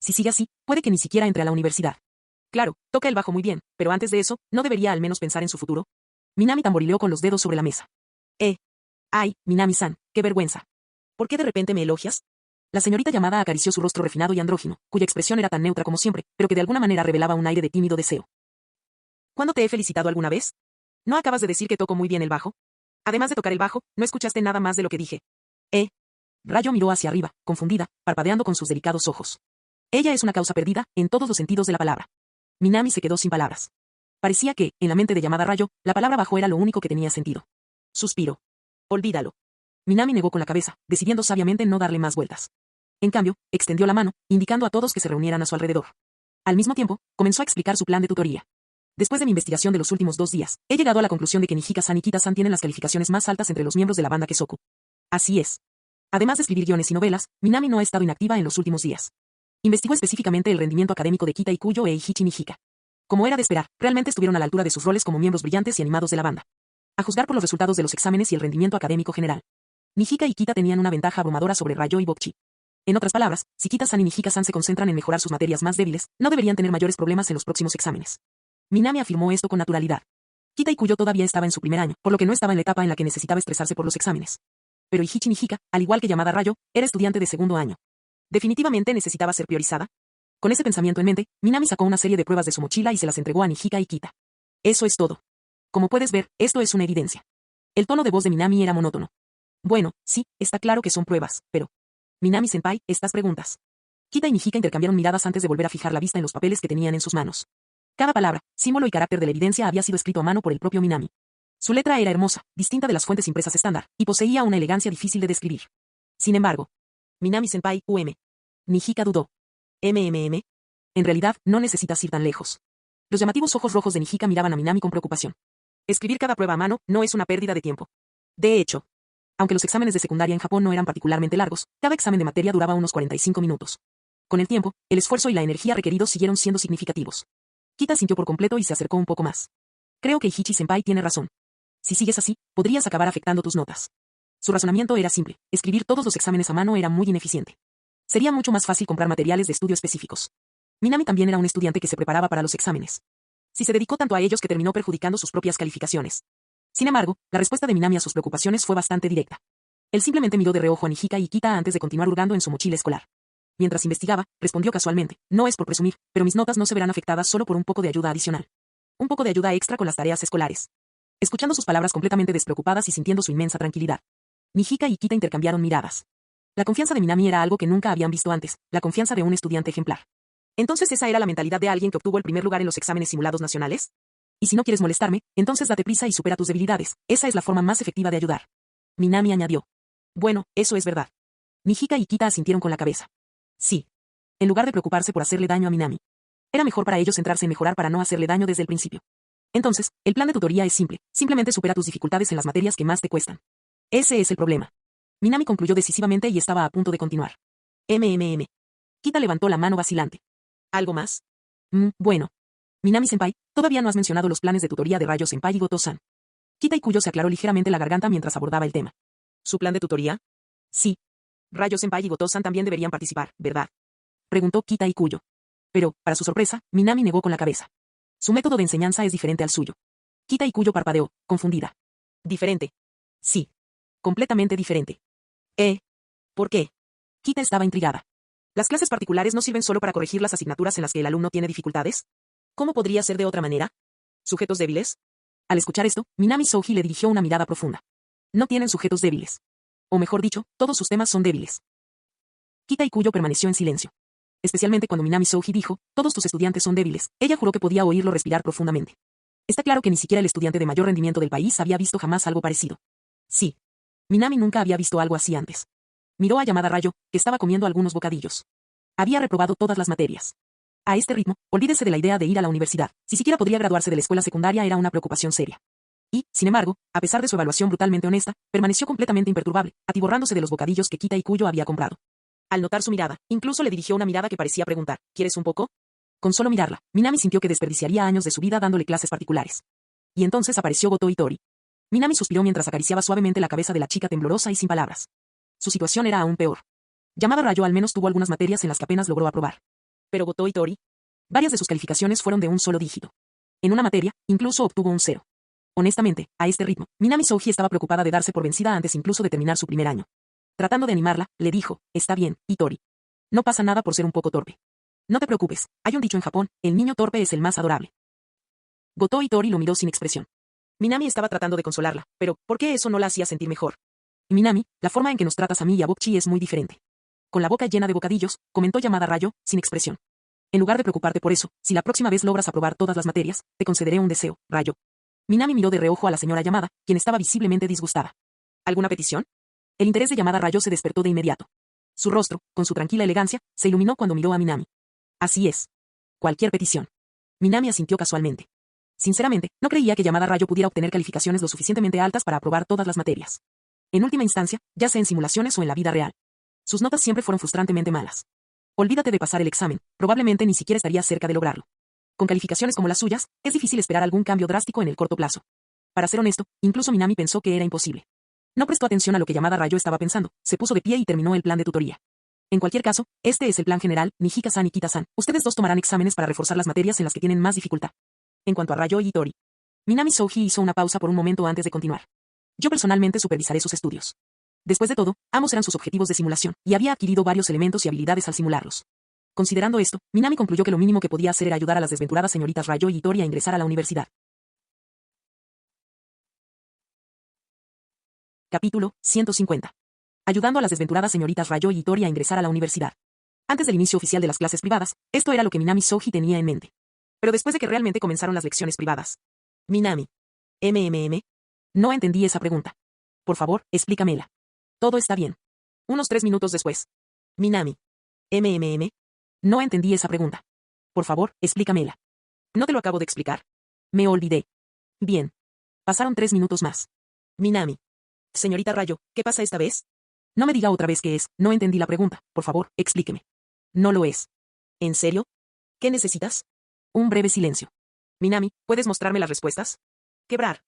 Si sigue así, puede que ni siquiera entre a la universidad. Claro, toca el bajo muy bien, pero antes de eso, ¿no debería al menos pensar en su futuro? Minami tamborileó con los dedos sobre la mesa. Ay, Minami-san, qué vergüenza. ¿Por qué de repente me elogias? La señorita Yamada acarició su rostro refinado y andrógino, cuya expresión era tan neutra como siempre, pero que de alguna manera revelaba un aire de tímido deseo. ¿Cuándo te he felicitado alguna vez? ¿No acabas de decir que toco muy bien el bajo? Además de tocar el bajo, no escuchaste nada más de lo que dije. Rayo miró hacia arriba, confundida, parpadeando con sus delicados ojos. Ella es una causa perdida, en todos los sentidos de la palabra. Minami se quedó sin palabras. Parecía que, en la mente de Yamada Rayo, la palabra bajo era lo único que tenía sentido. Suspiró. Olvídalo. Minami negó con la cabeza, decidiendo sabiamente no darle más vueltas. En cambio, extendió la mano, indicando a todos que se reunieran a su alrededor. Al mismo tiempo, comenzó a explicar su plan de tutoría. Después de mi investigación de los últimos 2 días, he llegado a la conclusión de que Nijika-san y Kita-san tienen las calificaciones más altas entre los miembros de la banda Kesoku. Así es. Además de escribir guiones y novelas, Minami no ha estado inactiva en los últimos días. Investigó específicamente el rendimiento académico de Kita y Kuyo e Eiichi Nijika. Como era de esperar, realmente estuvieron a la altura de sus roles como miembros brillantes y animados de la banda. A juzgar por los resultados de los exámenes y el rendimiento académico general, Nijika y Kita tenían una ventaja abrumadora sobre Rayo y Bokchi. En otras palabras, si Kita-san y Nijika-san se concentran en mejorar sus materias más débiles, no deberían tener mayores problemas en los próximos exámenes. Minami afirmó esto con naturalidad. Kita y Kuyo todavía estaba en su primer año, por lo que no estaba en la etapa en la que necesitaba estresarse por los exámenes. Pero Eiichi Nijika, al igual que Yamada Rayo, era estudiante de segundo año. Definitivamente necesitaba ser priorizada. Con ese pensamiento en mente, Minami sacó una serie de pruebas de su mochila y se las entregó a Nijika y Kita. Eso es todo. Como puedes ver, esto es una evidencia. El tono de voz de Minami era monótono. Bueno, sí, está claro que son pruebas, pero... Minami-senpai, estas preguntas. Kita y Nijika intercambiaron miradas antes de volver a fijar la vista en los papeles que tenían en sus manos. Cada palabra, símbolo y carácter de la evidencia había sido escrito a mano por el propio Minami. Su letra era hermosa, distinta de las fuentes impresas estándar, y poseía una elegancia difícil de describir. Sin embargo, Minami-senpai, Nijika dudó. En realidad, no necesitas ir tan lejos. Los llamativos ojos rojos de Nijika miraban a Minami con preocupación. Escribir cada prueba a mano no es una pérdida de tiempo. De hecho, aunque los exámenes de secundaria en Japón no eran particularmente largos, cada examen de materia duraba unos 45 minutos. Con el tiempo, el esfuerzo y la energía requeridos siguieron siendo significativos. Kita sintió por completo y se acercó un poco más. Creo que Eiichi-senpai tiene razón. Si sigues así, podrías acabar afectando tus notas. Su razonamiento era simple, escribir todos los exámenes a mano era muy ineficiente. Sería mucho más fácil comprar materiales de estudio específicos. Minami también era un estudiante que se preparaba para los exámenes. Si se dedicó tanto a ellos que terminó perjudicando sus propias calificaciones. Sin embargo, la respuesta de Minami a sus preocupaciones fue bastante directa. Él simplemente miró de reojo a Nijika y Kita antes de continuar hurgando en su mochila escolar. Mientras investigaba, respondió casualmente, no es por presumir, pero mis notas no se verán afectadas solo por un poco de ayuda adicional. Un poco de ayuda extra con las tareas escolares. Escuchando sus palabras completamente despreocupadas y sintiendo su inmensa tranquilidad, Nijika y Kita intercambiaron miradas. La confianza de Minami era algo que nunca habían visto antes, la confianza de un estudiante ejemplar. Entonces esa era la mentalidad de alguien que obtuvo el primer lugar en los exámenes simulados nacionales. Y si no quieres molestarme, entonces date prisa y supera tus debilidades, esa es la forma más efectiva de ayudar. Minami añadió. Bueno, eso es verdad. Nijika y Kita asintieron con la cabeza. Sí. En lugar de preocuparse por hacerle daño a Minami. Era mejor para ellos centrarse en mejorar para no hacerle daño desde el principio. Entonces, el plan de tutoría es simple, simplemente supera tus dificultades en las materias que más te cuestan. Ese es el problema. Minami concluyó decisivamente y estaba a punto de continuar. Kita levantó la mano vacilante. ¿Algo más? Bueno. Minami-senpai, todavía no has mencionado los planes de tutoría de Rayo-senpai y Goto-san. Kita y Kuyo se aclaró ligeramente la garganta mientras abordaba el tema. ¿Su plan de tutoría? Sí. Rayo-senpai y Goto-san también deberían participar, ¿verdad? Preguntó Kita y Kuyo. Pero, para su sorpresa, Minami negó con la cabeza. Su método de enseñanza es diferente al suyo. Kita y Kuyo parpadeó, confundida. ¿Diferente? Sí. Completamente diferente. ¿Por qué? Kita estaba intrigada. ¿Las clases particulares no sirven solo para corregir las asignaturas en las que el alumno tiene dificultades? ¿Cómo podría ser de otra manera? ¿Sujetos débiles? Al escuchar esto, Minami Souji le dirigió una mirada profunda. No tienen sujetos débiles. O mejor dicho, todos sus temas son débiles. Kita y Kuyo permaneció en silencio. Especialmente cuando Minami Souji dijo, todos tus estudiantes son débiles, ella juró que podía oírlo respirar profundamente. Está claro que ni siquiera el estudiante de mayor rendimiento del país había visto jamás algo parecido. Sí. Minami nunca había visto algo así antes. Miró a Yamada Rayo, que estaba comiendo algunos bocadillos. Había reprobado todas las materias. A este ritmo, olvídese de la idea de ir a la universidad. Si siquiera podría graduarse de la escuela secundaria era una preocupación seria. Y, sin embargo, a pesar de su evaluación brutalmente honesta, permaneció completamente imperturbable, atiborrándose de los bocadillos que Kita y Kuyo había comprado. Al notar su mirada, incluso le dirigió una mirada que parecía preguntar, ¿quieres un poco? Con solo mirarla, Minami sintió que desperdiciaría años de su vida dándole clases particulares. Y entonces apareció Goto Itori. Minami suspiró mientras acariciaba suavemente la cabeza de la chica temblorosa y sin palabras. Su situación era aún peor. Llamada Rayo al menos tuvo algunas materias en las que apenas logró aprobar. Pero Goto Itori, varias de sus calificaciones fueron de un solo dígito. En una materia, incluso obtuvo un 0. Honestamente, a este ritmo, Minami Souji estaba preocupada de darse por vencida antes incluso de terminar su primer año. Tratando de animarla, le dijo, está bien, Itori. No pasa nada por ser un poco torpe. No te preocupes, hay un dicho en Japón, el niño torpe es el más adorable. Goto Itori lo miró sin expresión. Minami estaba tratando de consolarla, pero, ¿por qué eso no la hacía sentir mejor? Minami, la forma en que nos tratas a mí y a Bokchi es muy diferente. Con la boca llena de bocadillos, comentó llamada Rayo, sin expresión. En lugar de preocuparte por eso, si la próxima vez logras aprobar todas las materias, te concederé un deseo, Rayo. Minami miró de reojo a la señora Yamada, quien estaba visiblemente disgustada. ¿Alguna petición? El interés de llamada Rayo se despertó de inmediato. Su rostro, con su tranquila elegancia, se iluminó cuando miró a Minami. Así es. Cualquier petición. Minami asintió casualmente. Sinceramente, no creía que llamada Rayo pudiera obtener calificaciones lo suficientemente altas para aprobar todas las materias. En última instancia, ya sea en simulaciones o en la vida real. Sus notas siempre fueron frustrantemente malas. Olvídate de pasar el examen, probablemente ni siquiera estaría cerca de lograrlo. Con calificaciones como las suyas, es difícil esperar algún cambio drástico en el corto plazo. Para ser honesto, incluso Minami pensó que era imposible. No prestó atención a lo que llamada Rayo estaba pensando, se puso de pie y terminó el plan de tutoría. En cualquier caso, este es el plan general, Nijika-san y Kita-san. Ustedes dos tomarán exámenes para reforzar las materias en las que tienen más dificultad. En cuanto a Rayo y Itori. Minami Souji hizo una pausa por un momento antes de continuar. Yo personalmente supervisaré sus estudios. Después de todo, ambos eran sus objetivos de simulación, y había adquirido varios elementos y habilidades al simularlos. Considerando esto, Minami concluyó que lo mínimo que podía hacer era ayudar a las desventuradas señoritas Rayo y Itori a ingresar a la universidad. Capítulo 150. Ayudando a las desventuradas señoritas Rayo y Itori a ingresar a la universidad. Antes del inicio oficial de las clases privadas, esto era lo que Minami Souji tenía en mente. Pero después de que realmente comenzaron las lecciones privadas. Minami. No entendí esa pregunta. Por favor, explícamela. Todo está bien. Unos 3 minutos después. Minami. No entendí esa pregunta. Por favor, explícamela. ¿No te lo acabo de explicar? Me olvidé. Bien. Pasaron 3 minutos más. Minami. Señorita Rayo, ¿qué pasa esta vez? No me diga otra vez qué es, no entendí la pregunta, por favor, explíqueme. No lo es. ¿En serio? ¿Qué necesitas? Un breve silencio. Minami, ¿puedes mostrarme las respuestas? Quebrar.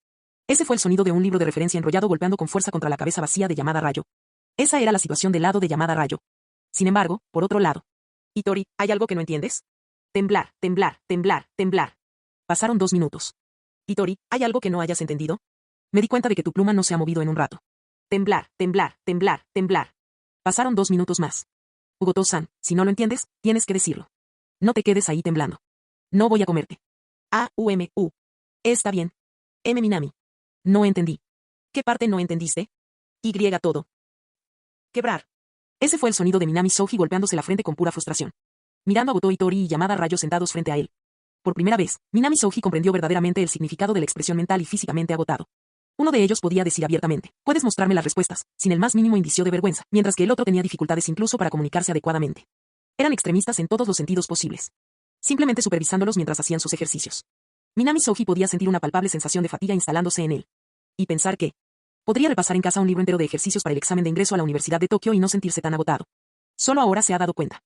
Ese fue el sonido de un libro de referencia enrollado golpeando con fuerza contra la cabeza vacía de llamada Rayo. Esa era la situación del lado de llamada Rayo. Sin embargo, por otro lado. Itori, ¿hay algo que no entiendes? Temblar, temblar, temblar, temblar. Pasaron 2 minutos. Itori, ¿hay algo que no hayas entendido? Me di cuenta de que tu pluma no se ha movido en un rato. Temblar, temblar, temblar, temblar. Pasaron 2 minutos más. Goto-san, si no lo entiendes, tienes que decirlo. No te quedes ahí temblando. No voy a comerte. A-U-M-U. Está bien. M. Minami. No entendí. ¿Qué parte no entendiste? Y todo. Quebrar. Ese fue el sonido de Minami Souji golpeándose la frente con pura frustración. Mirando a Goto Itori y llamada Rayo sentados frente a él. Por primera vez, Minami Souji comprendió verdaderamente el significado de la expresión mental y físicamente agotado. Uno de ellos podía decir abiertamente, puedes mostrarme las respuestas, sin el más mínimo indicio de vergüenza, mientras que el otro tenía dificultades incluso para comunicarse adecuadamente. Eran extremistas en todos los sentidos posibles. Simplemente supervisándolos mientras hacían sus ejercicios. Minami Souji podía sentir una palpable sensación de fatiga instalándose en él. Y pensar que podría repasar en casa un libro entero de ejercicios para el examen de ingreso a la Universidad de Tokio y no sentirse tan agotado. Solo ahora se ha dado cuenta.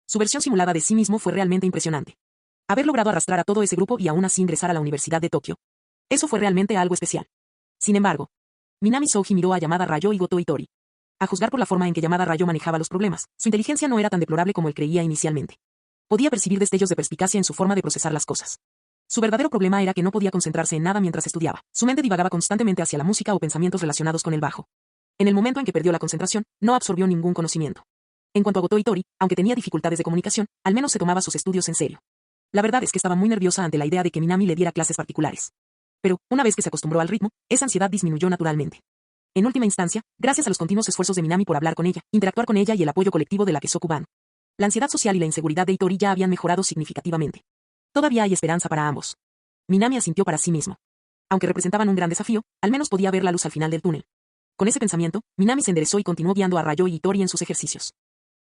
Su versión simulada de sí mismo fue realmente impresionante. Haber logrado arrastrar a todo ese grupo y aún así ingresar a la Universidad de Tokio. Eso fue realmente algo especial. Sin embargo, Minami Souji miró a llamada Rayo y Goto Itori. A juzgar por la forma en que llamada Rayo manejaba los problemas, su inteligencia no era tan deplorable como él creía inicialmente. Podía percibir destellos de perspicacia en su forma de procesar las cosas. Su verdadero problema era que no podía concentrarse en nada mientras estudiaba. Su mente divagaba constantemente hacia la música o pensamientos relacionados con el bajo. En el momento en que perdió la concentración, no absorbió ningún conocimiento. En cuanto a Goto Itori, aunque tenía dificultades de comunicación, al menos se tomaba sus estudios en serio. La verdad es que estaba muy nerviosa ante la idea de que Minami le diera clases particulares. Pero, una vez que se acostumbró al ritmo, esa ansiedad disminuyó naturalmente. En última instancia, gracias a los continuos esfuerzos de Minami por hablar con ella, interactuar con ella y el apoyo colectivo de la Kesoku-ban, la ansiedad social y la inseguridad de Itori ya habían mejorado significativamente. Todavía hay esperanza para ambos. Minami asintió para sí mismo. Aunque representaban un gran desafío, al menos podía ver la luz al final del túnel. Con ese pensamiento, Minami se enderezó y continuó guiando a Rayo y Itori en sus ejercicios.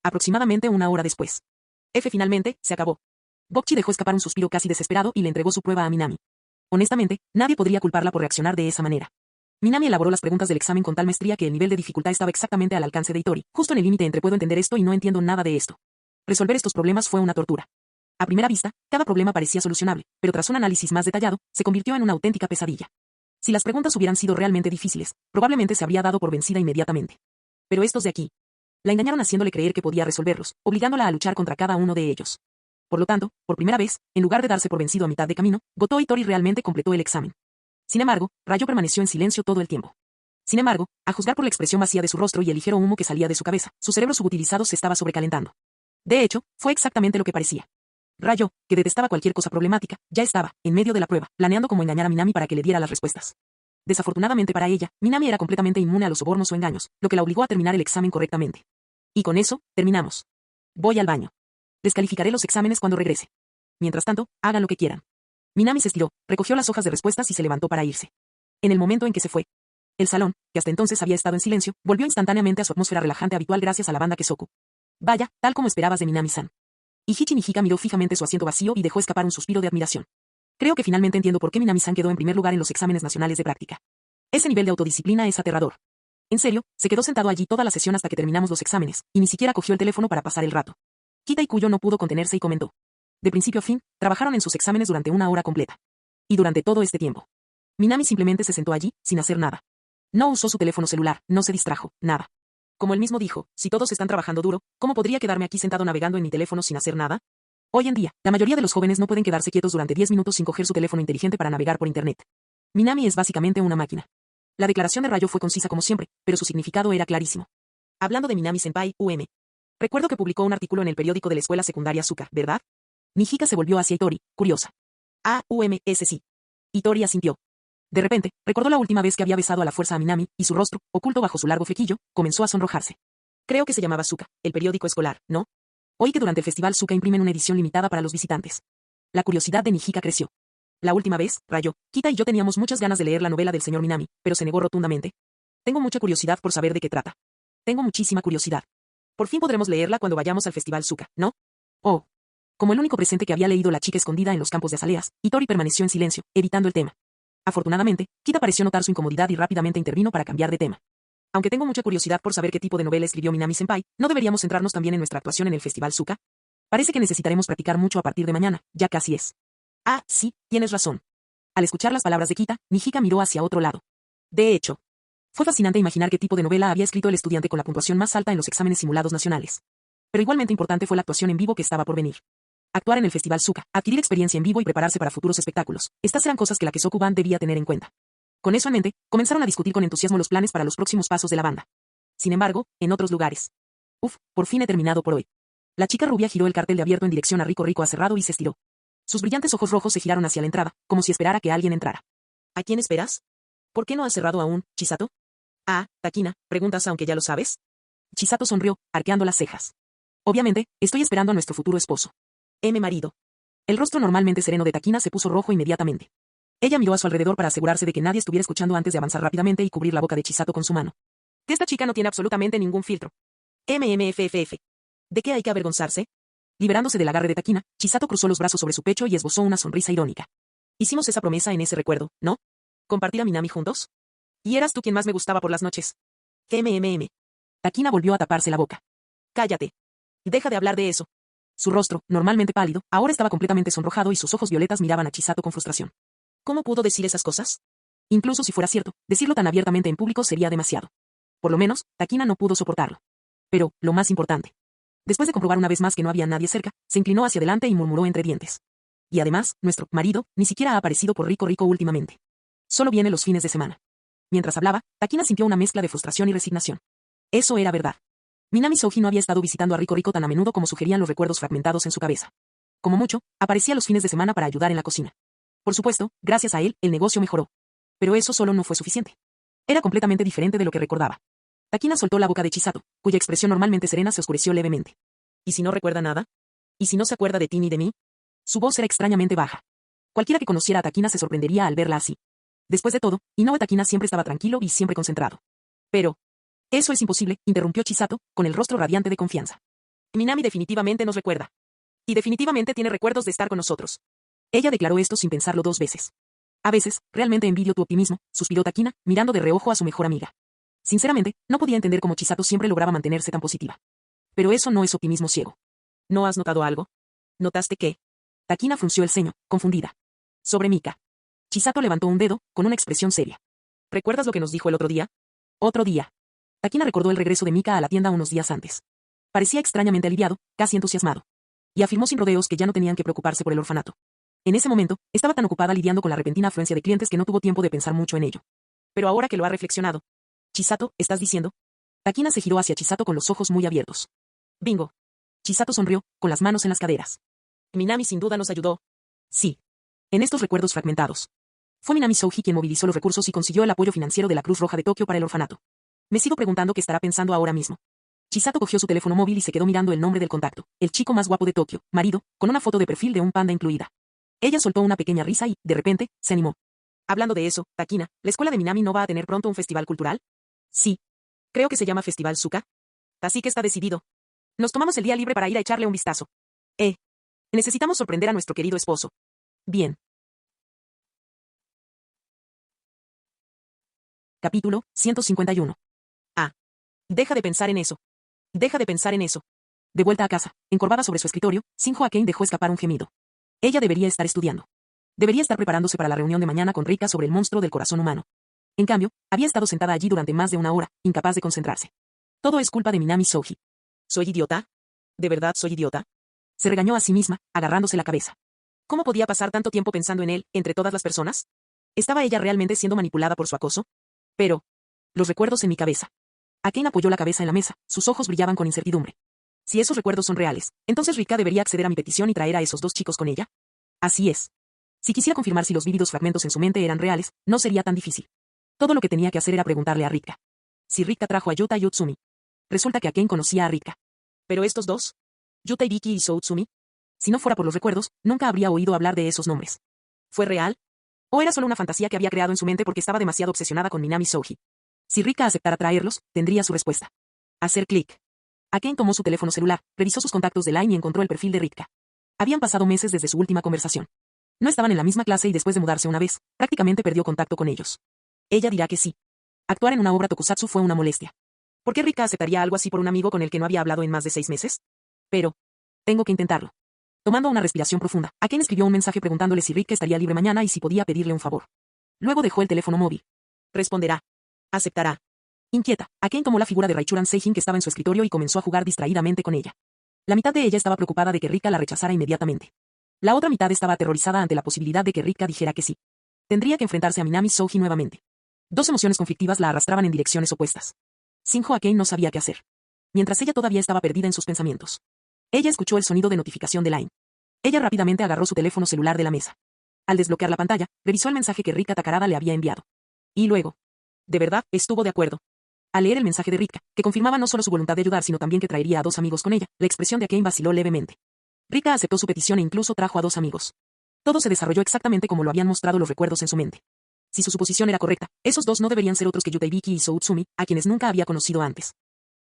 Aproximadamente 1 hora después. Finalmente, se acabó. Bokchi dejó escapar un suspiro casi desesperado y le entregó su prueba a Minami. Honestamente, nadie podría culparla por reaccionar de esa manera. Minami elaboró las preguntas del examen con tal maestría que el nivel de dificultad estaba exactamente al alcance de Itori, justo en el límite entre puedo entender esto y no entiendo nada de esto. Resolver estos problemas fue una tortura. A primera vista, cada problema parecía solucionable, pero tras un análisis más detallado, se convirtió en una auténtica pesadilla. Si las preguntas hubieran sido realmente difíciles, probablemente se habría dado por vencida inmediatamente. Pero estos de aquí la engañaron haciéndole creer que podía resolverlos, obligándola a luchar contra cada uno de ellos. Por lo tanto, por primera vez, en lugar de darse por vencido a mitad de camino, Goto Tori realmente completó el examen. Sin embargo, Rayo permaneció en silencio todo el tiempo. Sin embargo, a juzgar por la expresión vacía de su rostro y el ligero humo que salía de su cabeza, su cerebro subutilizado se estaba sobrecalentando. De hecho, fue exactamente lo que parecía. Rayo, que detestaba cualquier cosa problemática, ya estaba, en medio de la prueba, planeando cómo engañar a Minami para que le diera las respuestas. Desafortunadamente para ella, Minami era completamente inmune a los sobornos o engaños, lo que la obligó a terminar el examen correctamente. Y con eso, terminamos. Voy al baño. Descalificaré los exámenes cuando regrese. Mientras tanto, hagan lo que quieran. Minami se estiró, recogió las hojas de respuestas y se levantó para irse. En el momento en que se fue, el salón, que hasta entonces había estado en silencio, volvió instantáneamente a su atmósfera relajante habitual gracias a la banda Kesoku. Vaya, tal como esperabas de Minami-san. Y Hichi Nijika miró fijamente su asiento vacío y dejó escapar un suspiro de admiración. Creo que finalmente entiendo por qué Minami-san quedó en primer lugar en los exámenes nacionales de práctica. Ese nivel de autodisciplina es aterrador. En serio, se quedó sentado allí toda la sesión hasta que terminamos los exámenes, y ni siquiera cogió el teléfono para pasar el rato. Kita Ikuyo no pudo contenerse y comentó. De principio a fin, trabajaron en sus exámenes durante 1 hora completa. Y durante todo este tiempo, Minami simplemente se sentó allí, sin hacer nada. No usó su teléfono celular, no se distrajo, nada. Como él mismo dijo, si todos están trabajando duro, ¿cómo podría quedarme aquí sentado navegando en mi teléfono sin hacer nada? Hoy en día, la mayoría de los jóvenes no pueden quedarse quietos durante 10 minutos sin coger su teléfono inteligente para navegar por internet. Minami es básicamente una máquina. La declaración de Rayo fue concisa como siempre, pero su significado era clarísimo. Hablando de Minami-senpai, Recuerdo que publicó un artículo en el periódico de la escuela secundaria Suka, ¿verdad? Nijika se volvió hacia Itori, curiosa. Ese sí. Itori asintió. De repente, recordó la última vez que había besado a la fuerza a Minami, y su rostro, oculto bajo su largo flequillo, comenzó a sonrojarse. Creo que se llamaba Suka, el periódico escolar, ¿no? Oí que durante el festival Suka imprimen una edición limitada para los visitantes. La curiosidad de Nijika creció. La última vez, Rayo, Kita y yo teníamos muchas ganas de leer la novela del señor Minami, pero se negó rotundamente. Tengo mucha curiosidad por saber de qué trata. Tengo muchísima curiosidad. Por fin podremos leerla cuando vayamos al festival Suka, ¿no? Oh. Como el único presente que había leído La chica escondida en los campos de azaleas, Itori permaneció en silencio, evitando el tema. Afortunadamente, Kita pareció notar su incomodidad y rápidamente intervino para cambiar de tema. Aunque tengo mucha curiosidad por saber qué tipo de novela escribió Minami-senpai, ¿no deberíamos centrarnos también en nuestra actuación en el festival Suka? Parece que necesitaremos practicar mucho a partir de mañana, ya casi es. Ah, sí, tienes razón. Al escuchar las palabras de Kita, Nijika miró hacia otro lado. De hecho, fue fascinante imaginar qué tipo de novela había escrito el estudiante con la puntuación más alta en los exámenes simulados nacionales. Pero igualmente importante fue la actuación en vivo que estaba por venir. Actuar en el festival Suka, adquirir experiencia en vivo y prepararse para futuros espectáculos. Estas eran cosas que la Kesoku-ban debía tener en cuenta. Con eso en mente, comenzaron a discutir con entusiasmo los planes para los próximos pasos de la banda. Sin embargo, en otros lugares. Por fin he terminado por hoy. La chica rubia giró el cartel de abierto en dirección a Rico Rico aserrado y se estiró. Sus brillantes ojos rojos se giraron hacia la entrada, como si esperara que alguien entrara. ¿A quién esperas? ¿Por qué no has cerrado aún, Chisato? Ah, Takina, preguntas aunque ya lo sabes. Chisato sonrió, arqueando las cejas. Obviamente, estoy esperando a nuestro futuro esposo. Marido. El rostro normalmente sereno de Takina se puso rojo inmediatamente. Ella miró a su alrededor para asegurarse de que nadie estuviera escuchando antes de avanzar rápidamente y cubrir la boca de Chisato con su mano. Que esta chica no tiene absolutamente ningún filtro. MMFFF. ¿De qué hay que avergonzarse? Liberándose del agarre de Takina, Chisato cruzó los brazos sobre su pecho y esbozó una sonrisa irónica. Hicimos esa promesa en ese recuerdo, ¿no? ¿Compartir a Minami juntos? Y eras tú quien más me gustaba por las noches. Takina volvió a taparse la boca. Cállate. Deja de hablar de eso. Su rostro, normalmente pálido, ahora estaba completamente sonrojado y sus ojos violetas miraban a Chisato con frustración. ¿Cómo pudo decir esas cosas? Incluso si fuera cierto, decirlo tan abiertamente en público sería demasiado. Por lo menos, Takina no pudo soportarlo. Pero, lo más importante. Después de comprobar una vez más que no había nadie cerca, se inclinó hacia adelante y murmuró entre dientes. Y además, nuestro marido ni siquiera ha aparecido por Rico Rico últimamente. Solo viene los fines de semana. Mientras hablaba, Takina sintió una mezcla de frustración y resignación. Eso era verdad. Minami Souji no había estado visitando a Rico Rico tan a menudo como sugerían los recuerdos fragmentados en su cabeza. Como mucho, aparecía los fines de semana para ayudar en la cocina. Por supuesto, gracias a él, el negocio mejoró. Pero eso solo no fue suficiente. Era completamente diferente de lo que recordaba. Takina soltó la boca de Chisato, cuya expresión normalmente serena se oscureció levemente. ¿Y si no recuerda nada? ¿Y si no se acuerda de ti ni de mí? Su voz era extrañamente baja. Cualquiera que conociera a Takina se sorprendería al verla así. Después de todo, Inoue Takina siempre estaba tranquilo y siempre concentrado. Pero, eso es imposible, interrumpió Chisato, con el rostro radiante de confianza. Minami definitivamente nos recuerda. Y definitivamente tiene recuerdos de estar con nosotros. Ella declaró esto sin pensarlo 2 veces. A veces, realmente envidio tu optimismo, suspiró Takina, mirando de reojo a su mejor amiga. Sinceramente, no podía entender cómo Chisato siempre lograba mantenerse tan positiva. Pero eso no es optimismo ciego. ¿No has notado algo? ¿Notaste qué? Takina frunció el ceño, confundida. Sobre Mika. Chisato levantó un dedo, con una expresión seria. ¿Recuerdas lo que nos dijo el otro día? Otro día. Takina recordó el regreso de Mika a la tienda unos días antes. Parecía extrañamente aliviado, casi entusiasmado. Y afirmó sin rodeos que ya no tenían que preocuparse por el orfanato. En ese momento, estaba tan ocupada lidiando con la repentina afluencia de clientes que no tuvo tiempo de pensar mucho en ello. Pero ahora que lo ha reflexionado. Chisato, ¿estás diciendo? Takina se giró hacia Chisato con los ojos muy abiertos. Bingo. Chisato sonrió, con las manos en las caderas. Minami sin duda nos ayudó. Sí. En estos recuerdos fragmentados. Fue Minami Souji quien movilizó los recursos y consiguió el apoyo financiero de la Cruz Roja de Tokio para el orfanato. Me sigo preguntando qué estará pensando ahora mismo. Chisato cogió su teléfono móvil y se quedó mirando el nombre del contacto, el chico más guapo de Tokio, marido, con una foto de perfil de un panda incluida. Ella soltó una pequeña risa y, de repente, se animó. Hablando de eso, Takina, ¿la escuela de Minami no va a tener pronto un festival cultural? Sí. Creo que se llama Festival Suka. Así que está decidido. Nos tomamos el día libre para ir a echarle un vistazo. Necesitamos sorprender a nuestro querido esposo. Bien. Capítulo 151. Ah. Deja de pensar en eso. Deja de pensar en eso. De vuelta a casa, encorvada sobre su escritorio, Shinjo Akane dejó escapar un gemido. Ella debería estar estudiando. Debería estar preparándose para la reunión de mañana con Rika sobre el monstruo del corazón humano. En cambio, había estado sentada allí durante más de una hora, incapaz de concentrarse. Todo es culpa de Minami Souji. ¿Soy idiota? ¿De verdad soy idiota? Se regañó a sí misma, agarrándose la cabeza. ¿Cómo podía pasar tanto tiempo pensando en él, entre todas las personas? ¿Estaba ella realmente siendo manipulada por su acoso? Pero... los recuerdos en mi cabeza. Akane apoyó la cabeza en la mesa, sus ojos brillaban con incertidumbre. Si esos recuerdos son reales, entonces Rika debería acceder a mi petición y traer a esos dos chicos con ella. Así es. Si quisiera confirmar si los vívidos fragmentos en su mente eran reales, no sería tan difícil. Todo lo que tenía que hacer era preguntarle a Rika. Si Rika trajo a Yuta y Utsumi. Resulta que Akane conocía a Rika. ¿Pero estos dos? ¿Yuta y Biki y Soutsumi? Si no fuera por los recuerdos, nunca habría oído hablar de esos nombres. ¿Fue real? ¿O era solo una fantasía que había creado en su mente porque estaba demasiado obsesionada con Minami Souji? Si Rika aceptara traerlos, tendría su respuesta. Hacer clic. Akane tomó su teléfono celular, revisó sus contactos de Line y encontró el perfil de Rika. Habían pasado meses desde su última conversación. No estaban en la misma clase y después de mudarse una vez, prácticamente perdió contacto con ellos. Ella dirá que sí. Actuar en una obra tokusatsu fue una molestia. ¿Por qué Rika aceptaría algo así por un amigo con el que no había hablado en más de 6 meses? Pero... tengo que intentarlo. Tomando una respiración profunda, Akane escribió un mensaje preguntándole si Rika estaría libre mañana y si podía pedirle un favor. Luego dejó el teléfono móvil. Responderá. Aceptará. Inquieta, Akane tomó la figura de Raichuran Seijin que estaba en su escritorio y comenzó a jugar distraídamente con ella. La mitad de ella estaba preocupada de que Rika la rechazara inmediatamente. La otra mitad estaba aterrorizada ante la posibilidad de que Rika dijera que sí. Tendría que enfrentarse a Minami Souji nuevamente. Dos emociones conflictivas la arrastraban en direcciones opuestas. Shinjo Akane no sabía qué hacer. Mientras ella todavía estaba perdida en sus pensamientos. Ella escuchó el sonido de notificación de Line. Ella rápidamente agarró su teléfono celular de la mesa. Al desbloquear la pantalla, revisó el mensaje que Rika Takarada le había enviado. Y luego. De verdad, estuvo de acuerdo. Al leer el mensaje de Rika, que confirmaba no solo su voluntad de ayudar sino también que traería a 2 amigos con ella, la expresión de Akane vaciló levemente. Rika aceptó su petición e incluso trajo a 2 amigos. Todo se desarrolló exactamente como lo habían mostrado los recuerdos en su mente. Si su suposición era correcta, esos 2 no deberían ser otros que Yutaibiki y Soutsumi, a quienes nunca había conocido antes.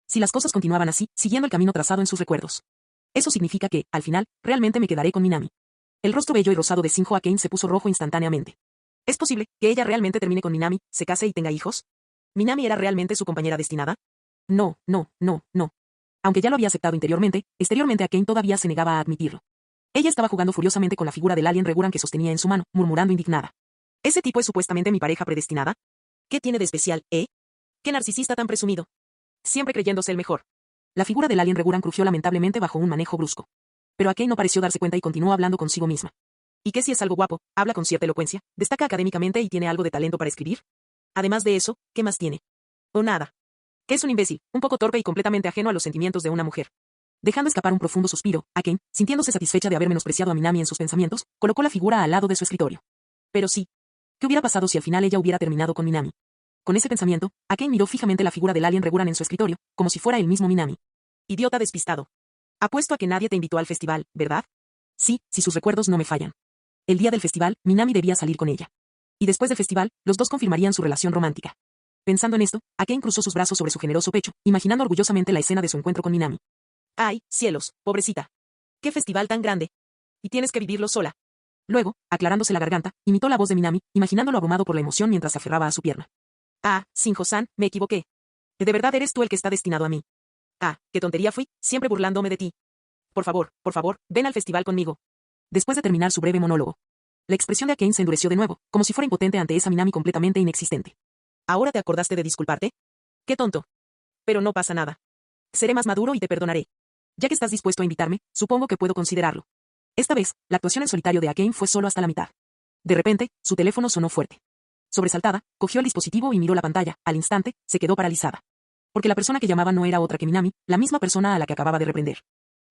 Si las cosas continuaban así, siguiendo el camino trazado en sus recuerdos. Eso significa que, al final, realmente me quedaré con Minami. El rostro bello y rosado de Shinjo Akane se puso rojo instantáneamente. ¿Es posible que ella realmente termine con Minami, se case y tenga hijos? ¿Minami era realmente su compañera destinada? No, no, no, no. Aunque ya lo había aceptado interiormente, exteriormente Akane todavía se negaba a admitirlo. Ella estaba jugando furiosamente con la figura del alien Reguran que sostenía en su mano, murmurando indignada. ¿Ese tipo es supuestamente mi pareja predestinada? ¿Qué tiene de especial, eh? ¿Qué narcisista tan presumido? Siempre creyéndose el mejor. La figura del alien Reguran crujió lamentablemente bajo un manejo brusco. Pero Akane no pareció darse cuenta y continuó hablando consigo misma. ¿Y qué si es algo guapo, habla con cierta elocuencia, destaca académicamente y tiene algo de talento para escribir? Además de eso, ¿qué más tiene? O nada. Que es un imbécil, un poco torpe y completamente ajeno a los sentimientos de una mujer. Dejando escapar un profundo suspiro, Akane, sintiéndose satisfecha de haber menospreciado a Minami en sus pensamientos, colocó la figura al lado de su escritorio. Pero sí. ¿Qué hubiera pasado si al final ella hubiera terminado con Minami? Con ese pensamiento, Akane miró fijamente la figura del alien Reguran en su escritorio, como si fuera el mismo Minami. Idiota despistado. Apuesto a que nadie te invitó al festival, ¿verdad? Sí, si sus recuerdos no me fallan. El día del festival, Minami debía salir con ella. Y después del festival, los dos confirmarían su relación romántica. Pensando en esto, Akane cruzó sus brazos sobre su generoso pecho, imaginando orgullosamente la escena de su encuentro con Minami. ¡Ay, cielos, pobrecita! ¡Qué festival tan grande! Y tienes que vivirlo sola. Luego, aclarándose la garganta, imitó la voz de Minami, imaginándolo abrumado por la emoción mientras se aferraba a su pierna. Ah, Shinjo-san, me equivoqué. De verdad eres tú el que está destinado a mí. Ah, qué tontería fui, siempre burlándome de ti. Por favor, ven al festival conmigo. Después de terminar su breve monólogo, la expresión de Akane se endureció de nuevo, como si fuera impotente ante esa Minami completamente inexistente. ¿Ahora te acordaste de disculparte? ¡Qué tonto! Pero no pasa nada. Seré más maduro y te perdonaré. Ya que estás dispuesto a invitarme, supongo que puedo considerarlo. Esta vez, la actuación en solitario de Akane fue solo hasta la mitad. De repente, su teléfono sonó fuerte. Sobresaltada, cogió el dispositivo y miró la pantalla. Al instante, se quedó paralizada. Porque la persona que llamaba no era otra que Minami, la misma persona a la que acababa de reprender.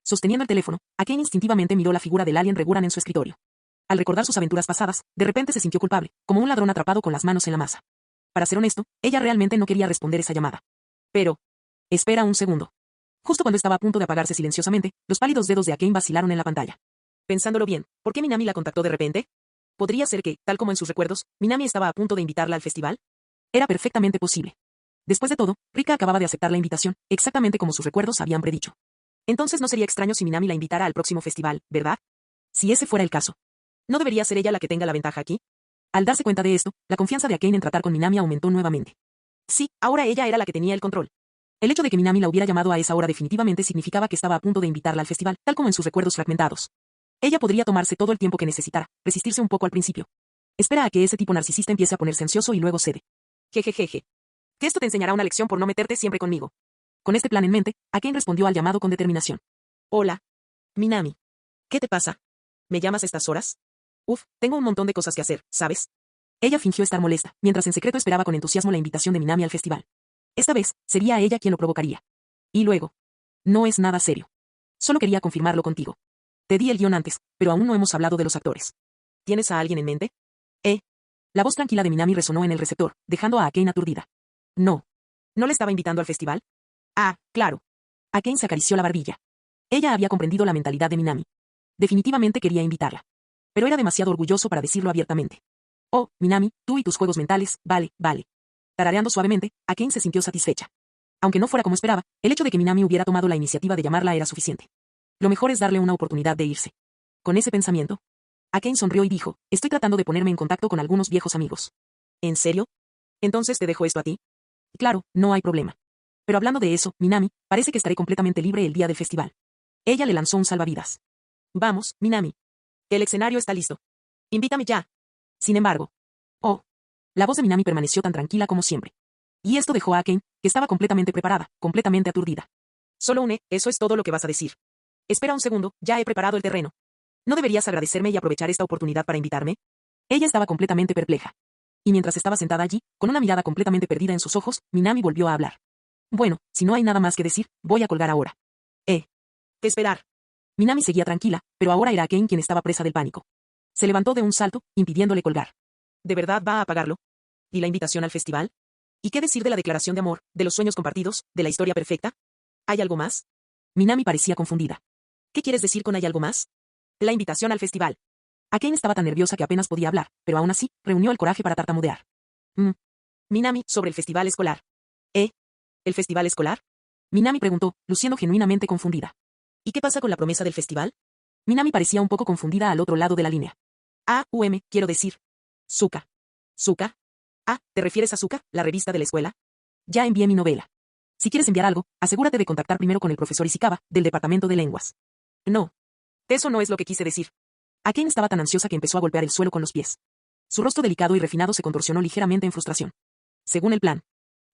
Sosteniendo el teléfono, Akane instintivamente miró la figura del alien Reguran en su escritorio. Al recordar sus aventuras pasadas, de repente se sintió culpable, como un ladrón atrapado con las manos en la masa. Para ser honesto, ella realmente no quería responder esa llamada. Pero... espera un segundo. Justo cuando estaba a punto de apagarse silenciosamente, los pálidos dedos de Akane vacilaron en la pantalla. Pensándolo bien, ¿por qué Minami la contactó de repente? ¿Podría ser que, tal como en sus recuerdos, Minami estaba a punto de invitarla al festival? Era perfectamente posible. Después de todo, Rika acababa de aceptar la invitación, exactamente como sus recuerdos habían predicho. Entonces no sería extraño si Minami la invitara al próximo festival, ¿verdad? Si ese fuera el caso. ¿No debería ser ella la que tenga la ventaja aquí? Al darse cuenta de esto, la confianza de Akane en tratar con Minami aumentó nuevamente. Sí, ahora ella era la que tenía el control. El hecho de que Minami la hubiera llamado a esa hora definitivamente significaba que estaba a punto de invitarla al festival, tal como en sus recuerdos fragmentados. Ella podría tomarse todo el tiempo que necesitara, resistirse un poco al principio. Espera a que ese tipo narcisista empiece a ponerse ansioso y luego cede. Jejejeje. Que esto te enseñará una lección por no meterte siempre conmigo. Con este plan en mente, Akane respondió al llamado con determinación. Hola. Minami. ¿Qué te pasa? ¿Me llamas a estas horas? Uf, tengo un montón de cosas que hacer, ¿sabes? Ella fingió estar molesta, mientras en secreto esperaba con entusiasmo la invitación de Minami al festival. Esta vez, sería ella quien lo provocaría. Y luego. No es nada serio. Solo quería confirmarlo contigo. Te di el guión antes, pero aún no hemos hablado de los actores. ¿Tienes a alguien en mente? La voz tranquila de Minami resonó en el receptor, dejando a Akane aturdida. No. ¿No le estaba invitando al festival? Ah, claro. Akane se acarició la barbilla. Ella había comprendido la mentalidad de Minami. Definitivamente quería invitarla. Pero era demasiado orgulloso para decirlo abiertamente. Oh, Minami, tú y tus juegos mentales, vale. Tarareando suavemente, Akane se sintió satisfecha. Aunque no fuera como esperaba, el hecho de que Minami hubiera tomado la iniciativa de llamarla era suficiente. Lo mejor es darle una oportunidad de irse. Con ese pensamiento, Akane sonrió y dijo, estoy tratando de ponerme en contacto con algunos viejos amigos. ¿En serio? Entonces te dejo esto a ti. Claro, no hay problema. Pero hablando de eso, Minami, parece que estaré completamente libre el día del festival. Ella le lanzó un salvavidas. Vamos, Minami. El escenario está listo. Invítame ya. Sin embargo. Oh. La voz de Minami permaneció tan tranquila como siempre. Y esto dejó a Akane, que estaba completamente preparada, completamente aturdida. Solo eso es todo lo que vas a decir. Espera un segundo, ya he preparado el terreno. ¿No deberías agradecerme y aprovechar esta oportunidad para invitarme? Ella estaba completamente perpleja. Y mientras estaba sentada allí, con una mirada completamente perdida en sus ojos, Minami volvió a hablar. Bueno, si no hay nada más que decir, voy a colgar ahora. Esperar. Minami seguía tranquila, pero ahora era Akane quien estaba presa del pánico. Se levantó de un salto, impidiéndole colgar. ¿De verdad va a apagarlo? ¿Y la invitación al festival? ¿Y qué decir de la declaración de amor, de los sueños compartidos, de la historia perfecta? ¿Hay algo más? Minami parecía confundida. ¿Qué quieres decir con hay algo más? La invitación al festival. Akane estaba tan nerviosa que apenas podía hablar, pero aún así, reunió el coraje para tartamudear. Minami, sobre el festival escolar. ¿El festival escolar? Minami preguntó, luciendo genuinamente confundida. ¿Y qué pasa con la promesa del festival? Minami parecía un poco confundida al otro lado de la línea. Quiero decir. Suka. ¿Suka? Ah, ¿te refieres a Suka, la revista de la escuela? Ya envié mi novela. Si quieres enviar algo, asegúrate de contactar primero con el profesor Ishikawa, del departamento de lenguas. No. Eso no es lo que quise decir. Akane estaba tan ansiosa que empezó a golpear el suelo con los pies. Su rostro delicado y refinado se contorsionó ligeramente en frustración. Según el plan.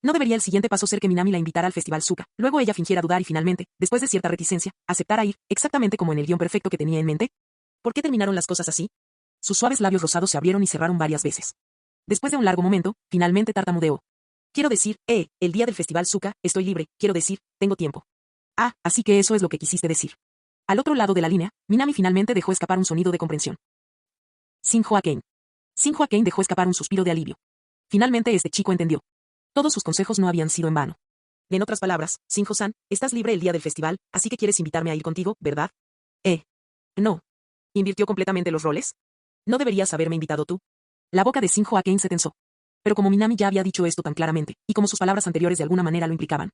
¿No debería el siguiente paso ser que Minami la invitara al festival Suka, luego ella fingiera dudar y finalmente, después de cierta reticencia, aceptara ir, exactamente como en el guión perfecto que tenía en mente? ¿Por qué terminaron las cosas así? Sus suaves labios rosados se abrieron y cerraron varias veces. Después de un largo momento, finalmente tartamudeó. Quiero decir, el día del festival Suka, estoy libre, quiero decir, tengo tiempo. Ah, así que eso es lo que quisiste decir. Al otro lado de la línea, Minami finalmente dejó escapar un sonido de comprensión. Shinjo Akane. Shinjo Akane dejó escapar un suspiro de alivio. Finalmente este chico entendió. Todos sus consejos no habían sido en vano. En otras palabras, Shinjo-san, estás libre el día del festival, así que quieres invitarme a ir contigo, ¿verdad? No. ¿Invirtió completamente los roles? ¿No deberías haberme invitado tú? La boca de Shinjo Akane se tensó. Pero como Minami ya había dicho esto tan claramente, y como sus palabras anteriores de alguna manera lo implicaban,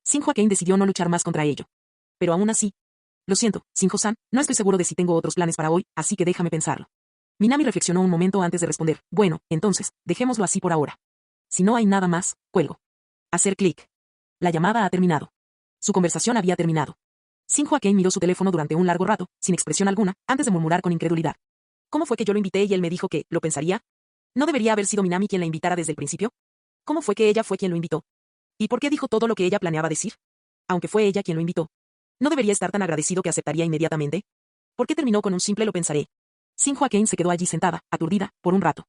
Shinjo Akane decidió no luchar más contra ello. Pero aún así. Lo siento, Shinjo-san, no estoy seguro de si tengo otros planes para hoy, así que déjame pensarlo. Minami reflexionó un momento antes de responder. Bueno, entonces, dejémoslo así por ahora. Si no hay nada más, cuelgo. Hacer clic. La llamada ha terminado. Su conversación había terminado. Sin Joaquín miró su teléfono durante un largo rato, sin expresión alguna, antes de murmurar con incredulidad. ¿Cómo fue que yo lo invité y él me dijo que lo pensaría? ¿No debería haber sido Minami quien la invitara desde el principio? ¿Cómo fue que ella fue quien lo invitó? ¿Y por qué dijo todo lo que ella planeaba decir? Aunque fue ella quien lo invitó. ¿No debería estar tan agradecido que aceptaría inmediatamente? ¿Por qué terminó con un simple lo pensaré? Sin Joaquín se quedó allí sentada, aturdida, por un rato.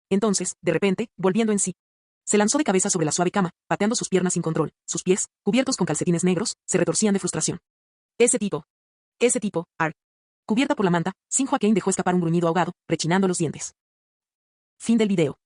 Entonces, de repente, volviendo en sí, se lanzó de cabeza sobre la suave cama, pateando sus piernas sin control. Sus pies, cubiertos con calcetines negros, se retorcían de frustración. Ese tipo, Cubierta por la manta, Sin Joaquín dejó escapar un gruñido ahogado, rechinando los dientes. Fin del video.